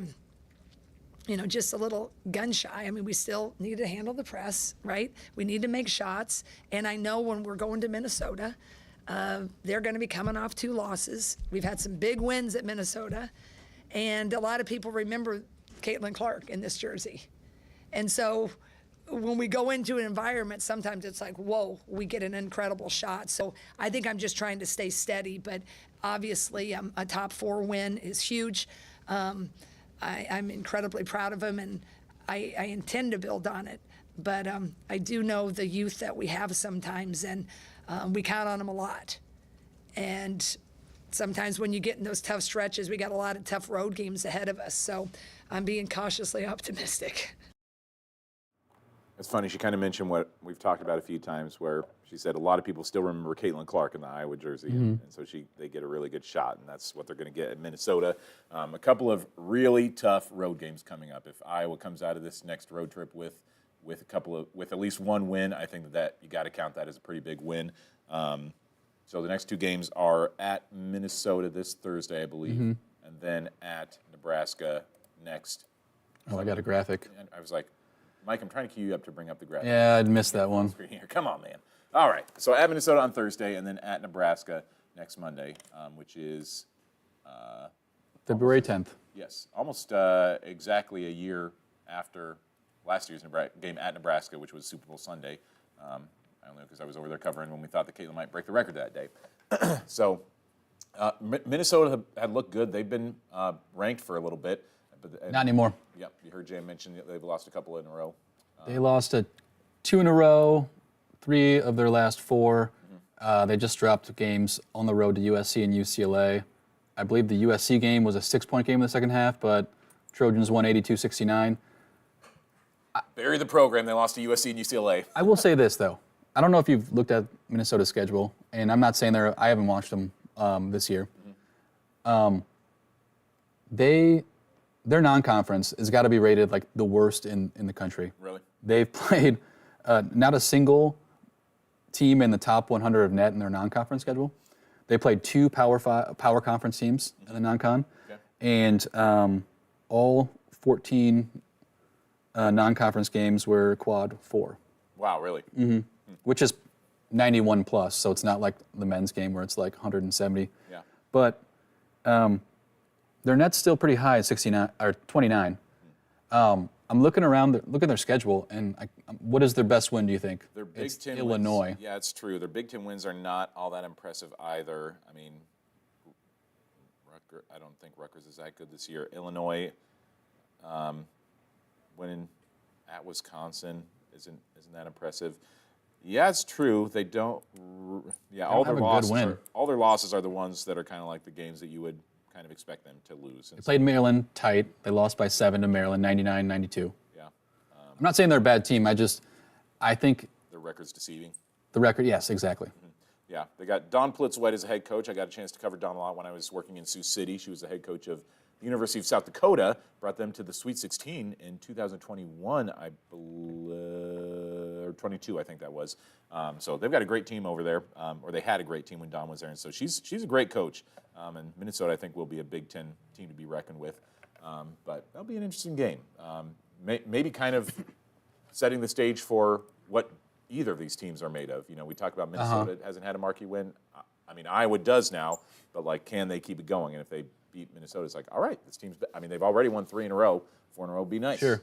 E: just a little gun shy. I mean, we still need to handle the press, right? We need to make shots. And I know when we're going to Minnesota, they're going to be coming off 2 losses. We've had some big wins at Minnesota. And a lot of people remember Caitlin Clark in this jersey. And so when we go into an environment, sometimes it's like, whoa, we get an incredible shot. So I think I'm just trying to stay steady. But obviously, a top 4 win is huge. I'm incredibly proud of them, and I intend to build on it. But I do know the youth that we have sometimes, and we count on them a lot. And sometimes when you get in those tough stretches, we got a lot of tough road games ahead of us. So I'm being cautiously optimistic.
C: It's funny, she kind of mentioned what we've talked about a few times, where she said a lot of people still remember Caitlin Clark in the Iowa jersey, and so they get a really good shot, and that's what they're going to get at Minnesota. A couple of really tough road games coming up. If Iowa comes out of this next road trip with at least 1 win, I think that you got to count that as a pretty big win. So the next 2 games are at Minnesota this Thursday, I believe, and then at Nebraska next.
D: Oh, I got a graphic.
C: And I was like, Mike, I'm trying to cue you up to bring up the graphic.
D: Yeah, I'd missed that one.
C: Come on, man. All right. So at Minnesota on Thursday, and then at Nebraska next Monday, which is
D: February 10th.
C: Yes, almost exactly a year after last year's game at Nebraska, which was Super Bowl Sunday. I don't know because I was over there covering when we thought that Caitlin might break the record that day. So Minnesota had looked good. They've been ranked for a little bit.
D: Not anymore.
C: Yep, you heard Jay mention they've lost a couple in a row.
D: They lost 2 in a row, 3 of their last 4. They just dropped games on the road to USC and UCLA. I believe the USC game was a 6-point game in the second half, but Trojans won 82-69.
C: Bury the program. They lost to USC and UCLA.
D: I will say this, though. I don't know if you've looked at Minnesota's schedule, and I'm not saying I haven't watched them this year. Their non-conference has got to be rated like the worst in the country.
C: Really?
D: They've played not a single team in the top 100 of net in their non-conference schedule. They played 2 power conference teams in the non-con, and all 14 non-conference games were quad 4.
C: Wow, really?
D: Which is 91 plus, so it's not like the men's game where it's like 170.
C: Yeah.
D: But their net's still pretty high at 69 or 29. I'm looking around, look at their schedule, and what is their best win? Do you think?
C: Their Big
D: it's
C: Ten
D: Illinois.
C: Wins. Yeah, it's true. Their Big Ten wins are not all that impressive either. I mean, I don't think Rutgers is that good this year. Illinois, winning at Wisconsin isn't that impressive. Yeah, it's true. They don't. Yeah, all their losses are the ones that are kind of like the games that you would kind of expect them to lose.
D: They played Maryland tight. They lost by 7 to Maryland, 99-92.
C: Yeah.
D: I'm not saying they're a bad team. I think
C: the record's deceiving.
D: The record, yes, exactly.
C: Yeah, they got Dawn Plitzwet as a head coach. I got a chance to cover Dawn a lot when I was working in Sioux City. She was the head coach of the University of South Dakota, brought them to the Sweet 16 in 2021, I believe, or 22, I think that was. So they've got a great team over there, or they had a great team when Dawn was there, and so she's a great coach. And Minnesota, I think, will be a Big Ten team to be reckoned with. But that'll be an interesting game. Maybe kind of setting the stage for what either of these teams are made of. You know, we talked about Minnesota hasn't had a marquee win. I mean, Iowa does now, but like, can they keep it going? And if they beat Minnesota, it's like, all right, this team's. I mean, they've already won 3 in a row. 4 in a row would be nice.
D: Sure.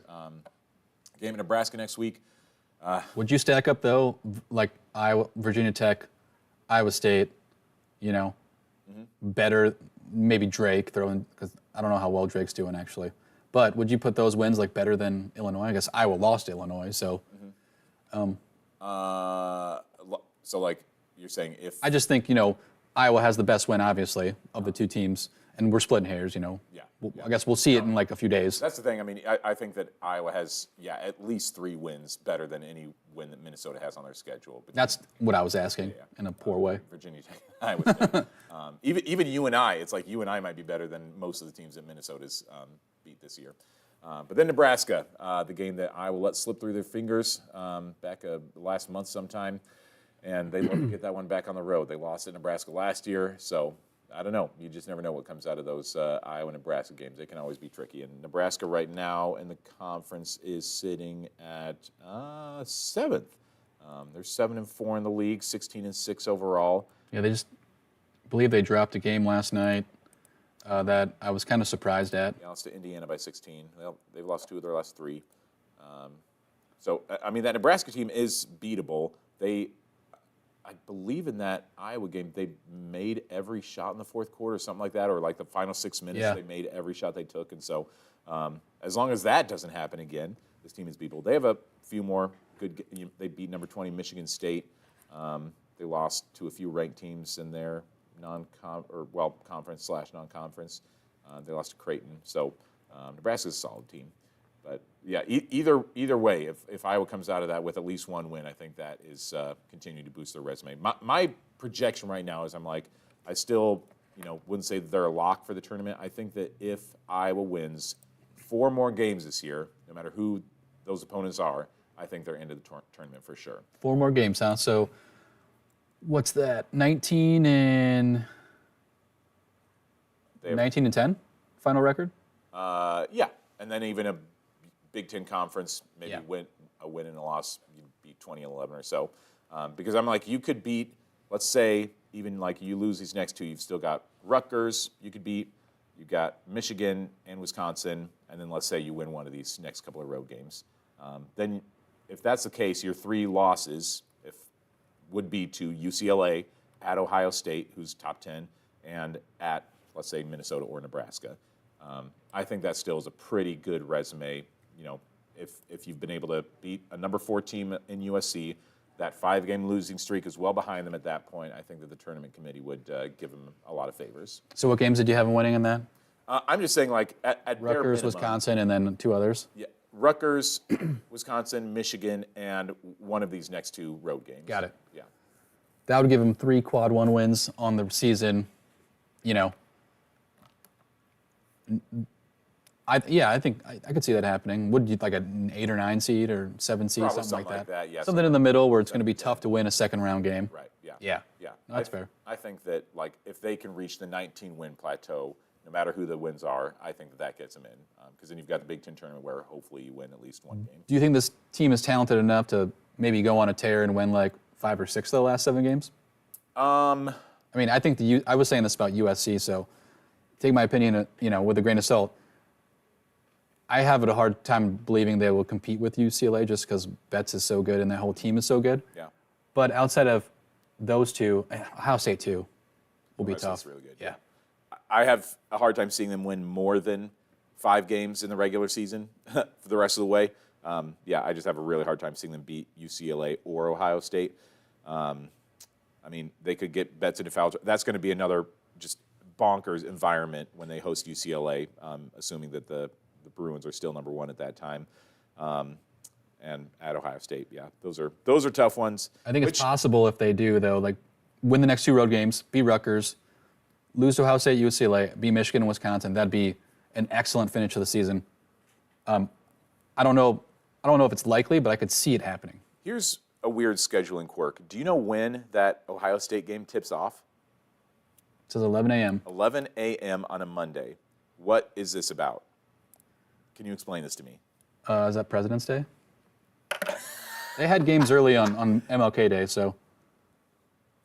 C: Game in Nebraska next week.
D: Would you stack up though, like Iowa, Virginia Tech, Iowa State? You know, better maybe Drake throwing, because I don't know how well Drake's doing actually. But would you put those wins like better than Illinois? I guess Iowa lost to Illinois, so.
C: So like you're saying, if
D: I just think Iowa has the best win obviously of the 2 teams, and we're splitting hairs. I guess we'll see it in like a few days.
C: That's the thing. I mean, I think that Iowa has at least 3 wins better than any win that Minnesota has on their schedule.
D: That's what I was asking in a poor way.
C: Virginia Tech, Iowa State. Even you and I, it's like you and I might be better than most of the teams that Minnesota's beat this year. But then Nebraska, the game that Iowa let slip through their fingers back last month sometime, and they look to get that one back on the road. They lost at Nebraska last year, so I don't know. You just never know what comes out of those Iowa-Nebraska games. They can always be tricky. And Nebraska right now in the conference is sitting at 7th. They're 7-4 in the league, 16-6 overall.
D: Yeah, they just believe they dropped a game last night that I was kind of surprised at.
C: They lost to Indiana by 16. They've lost 2 of their last 3. So, I mean, that Nebraska team is beatable. I believe in that Iowa game, they made every shot in the fourth quarter, something like that, or like the final 6 minutes, they made every shot they took. And so, as long as that doesn't happen again, this team is beatable. They have a few more good. They beat number 20 Michigan State. They lost to a few ranked teams in their conference/non-conference. They lost to Creighton. So, Nebraska's a solid team. But yeah, either way, if Iowa comes out of that with at least 1 win, I think that is continuing to boost their resume. My projection right now is I still wouldn't say that they're a lock for the tournament. I think that if Iowa wins 4 more games this year, no matter who those opponents are, I think they're into the tournament for sure.
D: 4 more games, huh? So what's that? 19 and 10 final record?
C: Yeah, and then even a Big Ten conference, maybe win and a loss, you'd beat 20-11 or so. Because I'm like, you could beat, let's say, even like you lose these next 2, you've still got Rutgers you could beat, you've got Michigan and Wisconsin, and then let's say you win one of these next couple of road games. Then if that's the case, your 3 losses would be to UCLA, at Ohio State, who's top 10, and at, let's say, Minnesota or Nebraska. I think that still is a pretty good resume. If you've been able to beat a number 4 team in USC, that 5-game losing streak is well behind them at that point. I think that the tournament committee would give them a lot of favors.
D: So what games did you have them winning in that?
C: I'm just saying, like, at bare
D: Rutgers,
C: minimum,
D: Wisconsin, and then 2 others?
C: Yeah, Rutgers, Wisconsin, Michigan, and one of these next 2 road games.
D: Got it.
C: Yeah.
D: That would give them 3 quad 1 wins on the season. I think I could see that happening. Would you like an 8 or 9 seed or 7 seed,
C: Probably
D: something like that?
C: Yeah,
D: something in the middle where it's going to be tough to win a second round game.
C: Right. Yeah.
D: Yeah.
C: Yeah.
D: No, that's fair.
C: I think that, like, if they can reach the 19-win plateau, no matter who the wins are, I think that gets them in. Because then you've got the Big Ten tournament where hopefully you win at least 1 game.
D: Do you think this team is talented enough to maybe go on a tear and win like 5 or 6 of the last 7 games? I mean, I think I was saying this about USC, so take my opinion, with a grain of salt. I have a hard time believing they will compete with UCLA just because Betts is so good and that whole team is so good.
C: Yeah.
D: But outside of those 2, Ohio State too will be tough.
C: Really good.
D: Yeah.
C: I have a hard time seeing them win more than 5 games in the regular season for the rest of the way. I just have a really hard time seeing them beat UCLA or Ohio State. I mean, they could get Betts into foul. That's going to be another just bonkers environment when they host UCLA, assuming that the Bruins are still number 1 at that time. And at Ohio State, those are tough ones.
D: I think it's possible if they do, though, like win the next 2 road games, beat Rutgers, lose to Ohio State, UCLA, beat Michigan and Wisconsin. That'd be an excellent finish to the season. I don't know if it's likely, but I could see it happening.
C: Here's a weird scheduling quirk. Do you know when that Ohio State game tips off?
D: It says 11 a.m.
C: 11 a.m. on a Monday. What is this about? Can you explain this to me?
D: Is that President's Day? They had games early on MLK Day, so.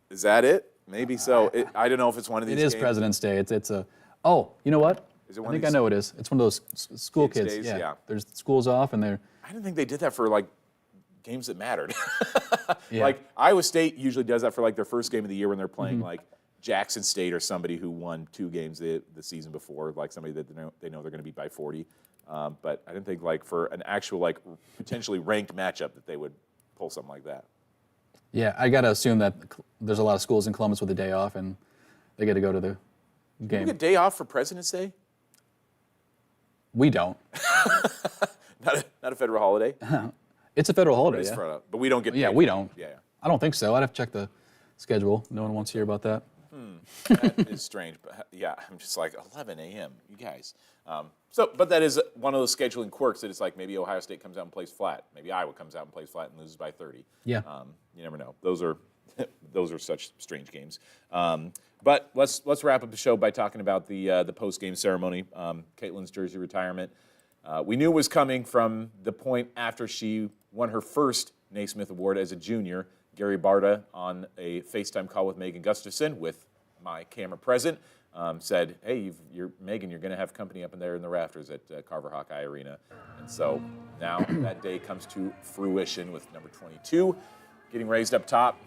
C: Is that it? Maybe so. I don't know if it's one of these
D: It is
C: games.
D: President's Day. It's a. Oh, you know what?
C: Is it one
D: I
C: of
D: think I
C: these
D: know what it is. It's one of those school
C: kids'
D: kids.
C: days? Yeah.
D: There's schools off, and they're.
C: I didn't think they did that for, like, games that mattered.
D: Yeah.
C: Like, Iowa State usually does that for, like, their first game of the year when they're playing, like, Jackson State or somebody who won 2 games the season before, like somebody that they know they're going to beat by 40. But I didn't think, like, for an actual, like, potentially ranked matchup that they would pull something like that.
D: Yeah, I got to assume that there's a lot of schools in Columbus with a day off, and they get to go to the game.
C: You get a day off for President's Day?
D: We don't.
C: Not a federal holiday?
D: It's a federal holiday,
C: It's
D: yeah.
C: but we don't get paid.
D: Yeah, we don't.
C: Yeah.
D: I don't think so. I'd have to check the schedule. No one wants to hear about that.
C: That is strange, but yeah, I'm just like 11 a.m. You guys. But that is one of those scheduling quirks that it's like maybe Ohio State comes out and plays flat, maybe Iowa comes out and plays flat and loses by 30.
D: Yeah.
C: You never know. Those are those are such strange games. But let's wrap up the show by talking about the post-game ceremony, Caitlin's jersey retirement. We knew it was coming from the point after she won her first Naismith Award as a junior. Gary Barta, on a FaceTime call with Megan Gustafson, with my camera present, said, hey, Megan, you're going to have company up in there in the rafters at Carver-Hawkeye Arena. And so now that day comes to fruition with number 22 getting raised up top.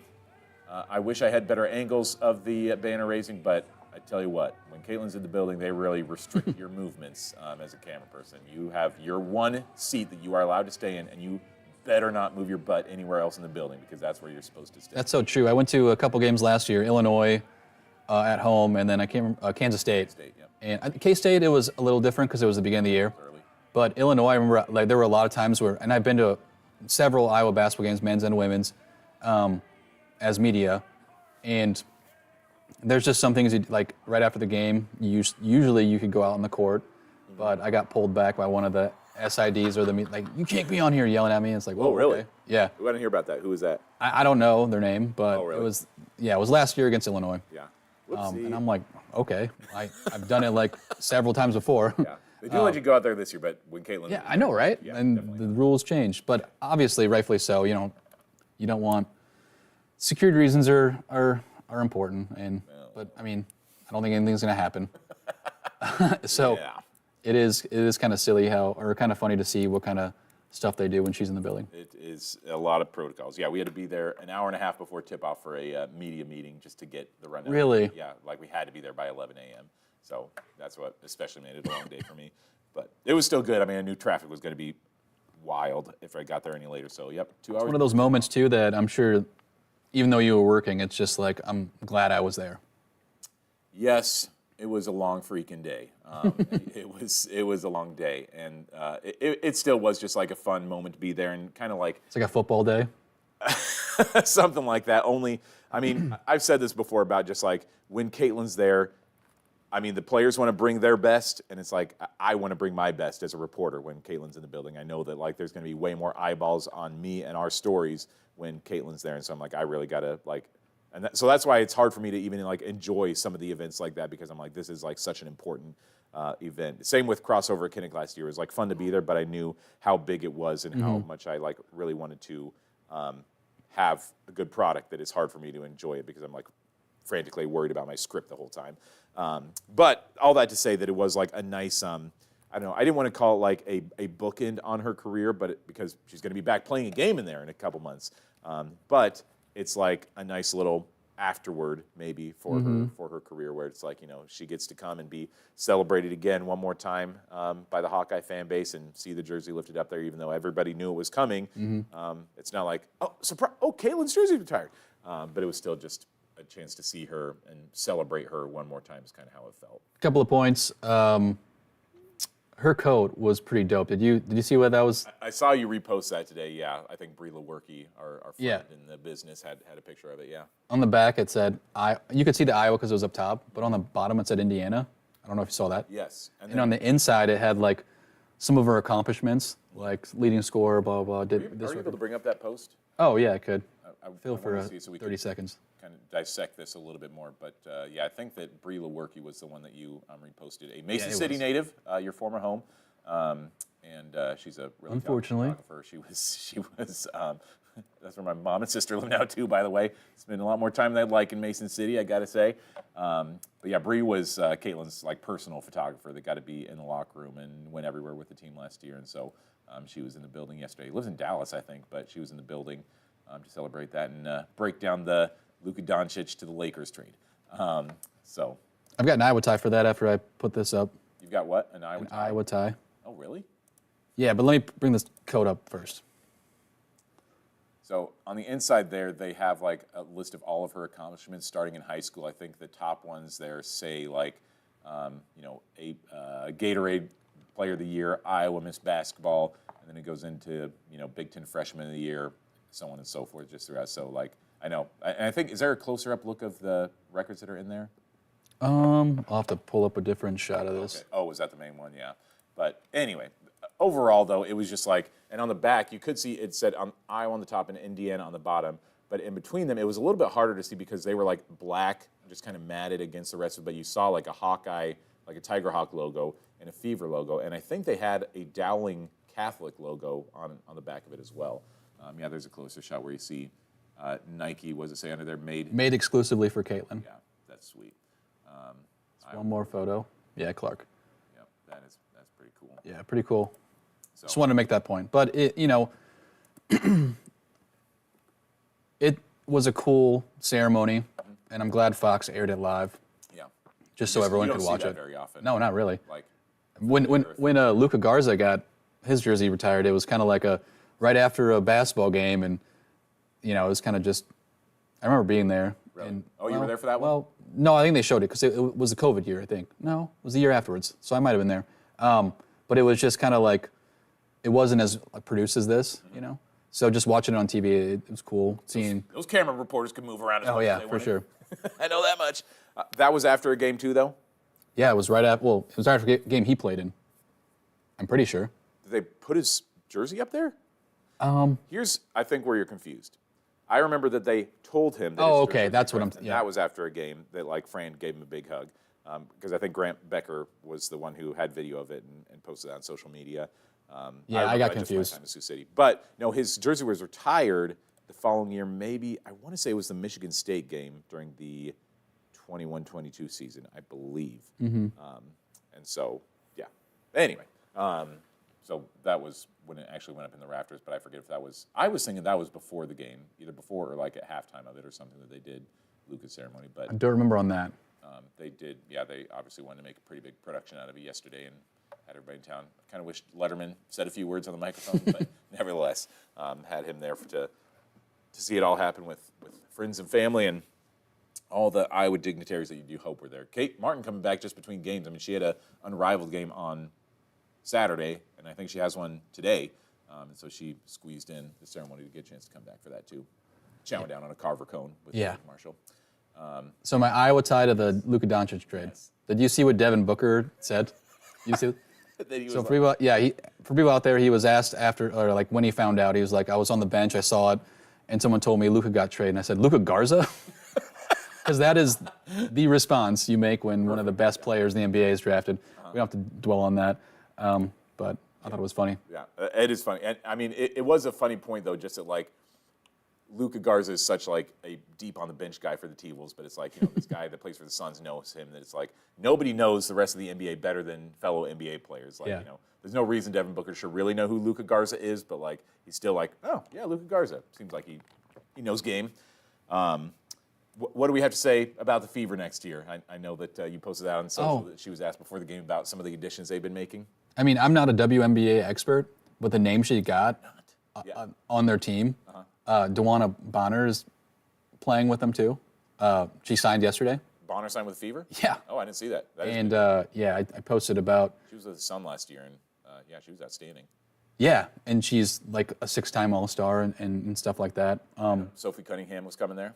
C: I wish I had better angles of the banner raising, but I tell you what, when Caitlin's in the building, they really restrict your movements as a camera person. You have your one seat that you are allowed to stay in, and you better not move your butt anywhere else in the building, because that's where you're supposed to stay.
D: That's so true. I went to a couple games last year, Illinois at home, and then I came Kansas State. And K-State, it was a little different because it was the beginning of the year.
C: Early.
D: But Illinois, I remember like there were a lot of times where, and I've been to several Iowa basketball games, men's and women's, as media, and there's just some things like right after the game, usually you could go out on the court, but I got pulled back by one of the SIDs or like, you can't be on here yelling at me. And it's like, whoa,
C: really?
D: Okay. Yeah.
C: We want to hear about that. Who was that?
D: I don't know their name, but
C: Oh, really?
D: it was last year against Illinois.
C: Yeah. Whoopsie.
D: And I'm like, okay, I've done it like several times before.
C: Yeah. They do let you go out there this year, but when Caitlin...
D: Yeah, I know, right?
C: Yeah,
D: and
C: definitely.
D: the rules changed, but obviously, rightfully so. You don't want security reasons are important, but I mean, I don't think anything's going to happen. So
C: Yeah.
D: it is kind of silly or kind of funny to see what kind of stuff they do when she's in the building.
C: It is a lot of protocols. Yeah, we had to be there an hour and a half before tip-off for a media meeting just to get the rundown.
D: Really?
C: Yeah, like we had to be there by 11 a.m. So that's what especially made it a long day for me. But it was still good. I mean, I knew traffic was going to be wild if I got there any later. So, yep, 2 hours.
D: One of those moments, too, that I'm sure, even though you were working, it's just like, I'm glad I was there.
C: Yes, it was a long freaking day. It was a long day, and it still was just like a fun moment to be there, and kind of like
D: It's like a football day.
C: something like that. Only, I mean, I've said this before about just like when Caitlin's there. I mean, the players want to bring their best, and it's like I want to bring my best as a reporter when Caitlin's in the building. I know that like there's going to be way more eyeballs on me and our stories when Caitlin's there, and so I'm like, I really got to like. So that's why it's hard for me to even like enjoy some of the events like that, because I'm like, this is like such an important event. Same with Crossover at Kinnick last year. It was like fun to be there, but I knew how big it was and how much I like really wanted to have a good product that it's hard for me to enjoy it because I'm like frantically worried about my script the whole time. But all that to say that it was like a nice, I don't know, I didn't want to call it like a bookend on her career, but because she's going to be back playing a game in there in a couple months. But it's like a nice little afterward maybe for her career, where it's like, you know, she gets to come and be celebrated again one more time by the Hawkeye fan base and see the jersey lifted up there, even though everybody knew it was coming. It's not like, oh, surprise! Oh, Caitlin's jersey retired, but it was still just a chance to see her and celebrate her one more time is kind of how it felt.
D: A couple of points. Her coat was pretty dope. Did you see what that was?
C: I saw you repost that today. Yeah, I think Brie Lewerke, our friend
D: Yeah.
C: in the business, had a picture of it. Yeah.
D: On the back it said, you could see the Iowa because it was up top, but on the bottom it said Indiana. I don't know if you saw that.
C: Yes.
D: And on the inside it had like some of her accomplishments, like leading scorer, blah, blah, blah.
C: Are you able to bring up that post?
D: Oh, yeah, I could.
C: Feel
D: for
C: see it so we
D: 30
C: can
D: seconds.
C: kind of dissect this a little bit more. But yeah, I think that Brie Lewerke was the one that you reposted. A Mason
D: it
C: City
D: was.
C: native, your former home, and she's a really talented
D: Unfortunately.
C: photographer. She was. That's where my mom and sister live now too. By the way, spend a lot more time than I'd like in Mason City, I got to say. But yeah, Brie was Caitlin's like personal photographer that got to be in the locker room and went everywhere with the team last year, and so she was in the building yesterday. Lives in Dallas, I think, but she was in the building to celebrate that and break down the Luka Doncic to the Lakers trade. So
D: I've got an Iowa tie for that after I put this up.
C: you've got what? An Iowa tie?
D: Iowa tie.
C: Oh, really?
D: Yeah, but let me bring this coat up first.
C: So on the inside there, they have like a list of all of her accomplishments starting in high school. I think the top ones there say like, you know, a Gatorade Player of the Year, Iowa Miss Basketball, and then it goes into, you know, Big Ten Freshman of the Year, so on and so forth, just throughout. So like, I know, and I think, is there a closer up look of the records that are in there?
D: I'll have to pull up a different shot of this.
C: Okay. Oh, was that the main one? Yeah. But anyway, overall, though, it was just like, and on the back, you could see it said Iowa on the top and Indiana on the bottom. but in between them, it was a little bit harder to see because they were like black, just kind of matted against the rest of it. But you saw like a Hawkeye, like a Tiger Hawk logo and a Fever logo, and I think they had a Dowling Catholic logo on the back of it as well. Yeah, there's a closer shot where you see Nike. Was it say under there
D: made exclusively for Caitlin?
C: Yeah, that's sweet.
D: One more photo. Yeah, Clark.
C: Yep, that's pretty cool.
D: Yeah, pretty cool.
C: So,
D: Just wanted to make that point, but it it was a cool ceremony, and I'm glad Fox aired it live.
C: Yeah,
D: just so everyone
C: you
D: could
C: don't see
D: watch
C: that
D: it.
C: very often.
D: No, not really.
C: Like
D: When Luka Garza got his jersey retired, it was kind of like right after a basketball game, and it was kind of just. I remember being there.
C: Really?
D: And,
C: You were there for that one?
D: Well, no, I think they showed it because it was the COVID year. I think no, it was the year afterwards, so I might have been there. But it was just kind of like it wasn't as produced as this, So just watching it on TV, it was cool seeing.
C: Those camera reporters could move around as much
D: Oh yeah,
C: as they
D: for
C: wanted.
D: sure.
C: I know that much. That was after a game too, though?
D: Yeah, it was right after. Well, it was right after the game he played in. I'm pretty sure.
C: Did they put his jersey up there? Here's, I think, where you're confused. I remember that they told him that his
D: Oh,
C: jersey
D: okay,
C: was
D: that's what
C: incorrect,
D: I'm.
C: and
D: Yeah.
C: that was after a game that, like, Fran gave him a big hug. Because I think Grant Becker was the one who had video of it and posted it on social media.
D: Yeah, I
C: remember
D: got
C: that just
D: confused.
C: my time in Sioux City. But, no, his jersey was retired the following year. Maybe, I want to say it was the Michigan State game during the 21-22 season, I believe.
D: Mm-hmm.
C: And so, yeah. Anyway, so that was when it actually went up in the rafters, but I forget if that was, I was thinking that was before the game, either before or like at halftime of it or something that they did Luka's ceremony. But
D: I don't remember on that.
C: they did, yeah, they obviously wanted to make a pretty big production out of it yesterday and had everybody in town. I kind of wished Letterman said a few words on the microphone, but nevertheless, had him there to see it all happen with friends and family and all the Iowa dignitaries that you do hope were there. Kate Martin coming back just between games. I mean, she had an unrivaled game on Saturday, and I think she has one today. And so she squeezed in the ceremony to get a chance to come back for that, too. Chowing down on a Carver cone with Marshall.
D: So my Iowa tie to the Luka Doncic trade.
C: Yes.
D: Did you see what Devin Booker said? You see?
C: So
D: for people out there, he was asked after, or like when he found out, he was like, I was on the bench, I saw it, and someone told me Luka got traded. And I said, Luka Garza? Because that is the response you make when one of the best players in the NBA is drafted. We don't have to dwell on that, but I thought it was funny.
C: Yeah, it is funny. And I mean, it was a funny point, though, just that, like, Luka Garza is such, like, a deep on the bench guy for the T-Wolves, but it's like, this guy that plays for the Suns knows him, that it's like, nobody knows the rest of the NBA better than fellow NBA players. Like, there's no reason Devin Booker should really know who Luka Garza is, but, like, he's still like, oh, yeah, Luka Garza. Seems like he knows game. What do we have to say about the Fever next year? I know that you posted that on social that she was asked before the game about some of the additions they've been making.
D: I mean, I'm not a WNBA expert, but the name she got on their team, DeWanna Bonner is playing with them too. She signed yesterday.
C: Bonner signed with Fever?
D: Yeah.
C: Oh, I didn't see that.
D: I posted about.
C: She was with the Sun last year, and she was outstanding.
D: Yeah, and she's like a 6-time All-Star and stuff like that.
C: Sophie Cunningham was coming there?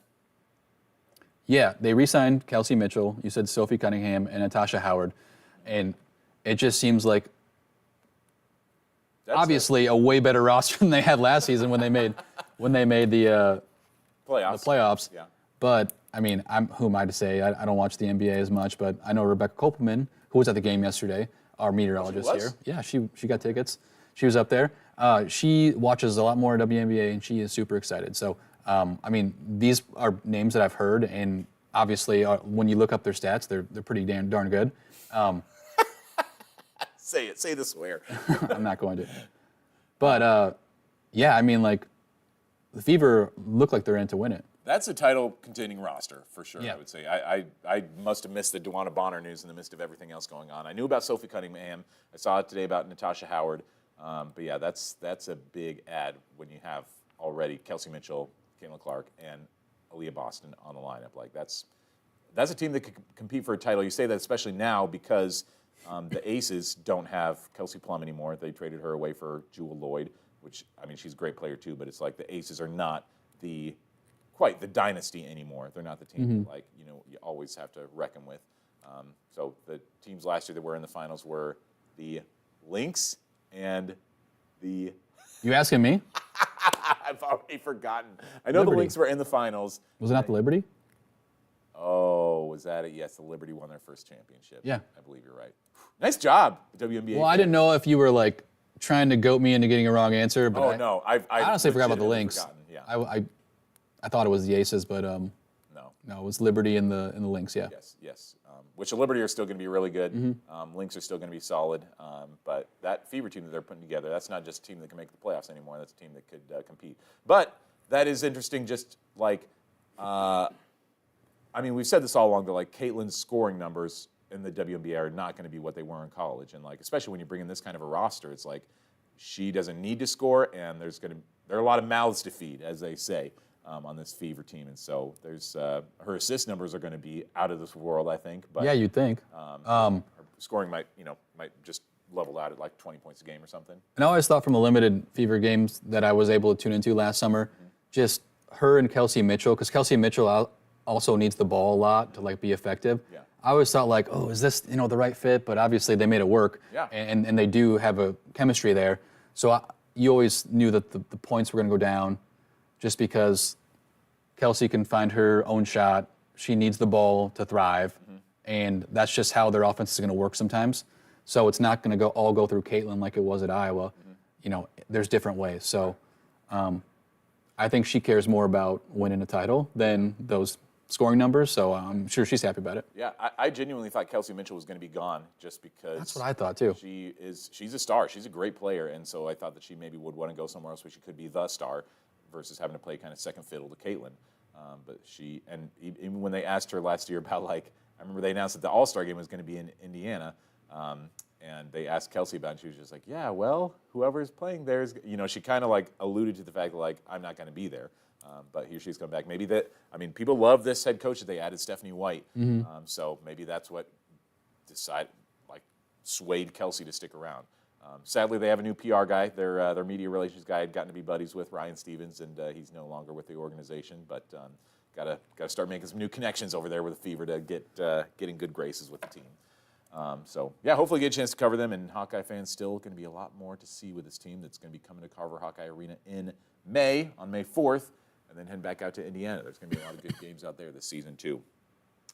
D: Yeah, they re-signed Kelsey Mitchell. You said Sophie Cunningham and Natasha Howard, and it just seems like obviously a way better roster than they had last season when they made the playoffs.
C: Yeah.
D: But I mean, who am I to say? I don't watch the NBA as much, but I know Rebecca Kopelman, who was at the game yesterday, our meteorologist here. Yeah, she got tickets. She was up there. She watches a lot more WNBA, and she is super excited. So. I mean, these are names that I've heard, and obviously, when you look up their stats, they're pretty darn good.
C: Say it. Say the swear.
D: I'm not going to. But, yeah, I mean, like, the Fever look like they're in to win it.
C: That's a title-contending roster, for sure,
D: Yeah.
C: I would say. I must have missed the DeWanna Bonner news in the midst of everything else going on. I knew about Sophie Cunningham. I saw it today about Natasha Howard. But, yeah, that's a big add when you have already Kelsey Mitchell, Caitlin Clark, and Aaliyah Boston on the lineup. Like that's a team that could compete for a title. You say that especially now because the Aces don't have Kelsey Plum anymore. They traded her away for Jewel Lloyd, which, I mean, she's a great player too, but it's like the Aces are not quite the dynasty anymore. They're not the team that, you always have to reckon with. So the teams last year that were in the finals were the Lynx and the...
D: You asking me?
C: I've already forgotten. I know
D: Liberty.
C: the Lynx were in the finals.
D: Was it not the Liberty?
C: Oh, was that it? Yes, the Liberty won their first championship.
D: Yeah.
C: I believe you're right. Nice job, WNBA.
D: Well, I didn't know if you were like trying to goat me into getting a wrong answer, but
C: Oh, no. I
D: honestly forgot about the
C: legitimately
D: Lynx.
C: forgotten, yeah.
D: I thought it was the Aces, but
C: No.
D: no, it was Liberty in the Lynx. Yeah.
C: Yes. Which the Liberty are still going to be really good. Lynx are still going to be solid. But that Fever team that they're putting together, that's not just a team that can make the playoffs anymore. That's a team that could compete. But that is interesting. Just like, I mean, we've said this all along. That like Caitlin's scoring numbers in the WNBA are not going to be what they were in college, and like especially when you bring in this kind of a roster, it's like she doesn't need to score, and there are a lot of mouths to feed, as they say. On this Fever team, and so there's her assist numbers are going to be out of this world, I think. But
D: Yeah, you'd think.
C: her scoring might just level out at like 20 points a game or something.
D: And I always thought from the limited Fever games that I was able to tune into last summer, just her and Kelsey Mitchell, because Kelsey Mitchell also needs the ball a lot to like be effective.
C: Yeah.
D: I always thought like, oh, is this the right fit? But obviously they made it work.
C: Yeah.
D: And they do have a chemistry there. So you always knew that the points were going to go down, just because Kelsey can find her own shot. She needs the ball to thrive, and that's just how their offense is going to work sometimes. So it's not going to all go through Caitlin like it was at Iowa. There's different ways. So I think she cares more about winning a title than those scoring numbers. So I'm sure she's happy about it.
C: Yeah, I genuinely thought Kelsey Mitchell was going to be gone just because.
D: That's what I thought too.
C: She's a star. She's a great player, and so I thought that she maybe would want to go somewhere else where she could be the star, versus having to play kind of second fiddle to Caitlin. But even when they asked her last year about I remember they announced that the All-Star game was going to be in Indiana, and they asked Kelsey about it, and she was just like, yeah, well, whoever's playing there is, she kind of like alluded to the fact that I'm not going to be there. But here she's come back. Maybe people love this head coach that they added Stephanie White. So maybe that's what swayed Kelsey to stick around. Sadly, they have a new PR guy. Their media relations guy had gotten to be buddies with Ryan Stevens, and he's no longer with the organization. But got to start making some new connections over there with the Fever to get in good graces with the team. Hopefully get a chance to cover them. And Hawkeye fans still going to be a lot more to see with this team that's going to be coming to Carver-Hawkeye Arena in May, on May 4th, and then head back out to Indiana. There's going to be a lot of good games out there this season too.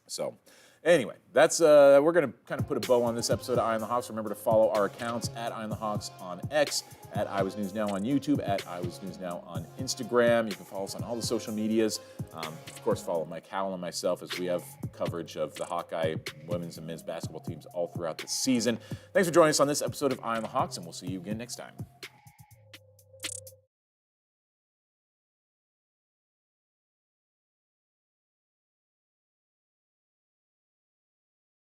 C: So. Anyway, that's we're going to kind of put a bow on this episode of Eye on the Hawks. Remember to follow our accounts at Eye on the Hawks on X, at Iowa's News Now on YouTube, at Iowa's News Now on Instagram. You can follow us on all the social medias. Of course, follow Mike Howell and myself as we have coverage of the Hawkeye women's and men's basketball teams all throughout the season. Thanks for joining us on this episode of Eye on the Hawks, and we'll see you again next time.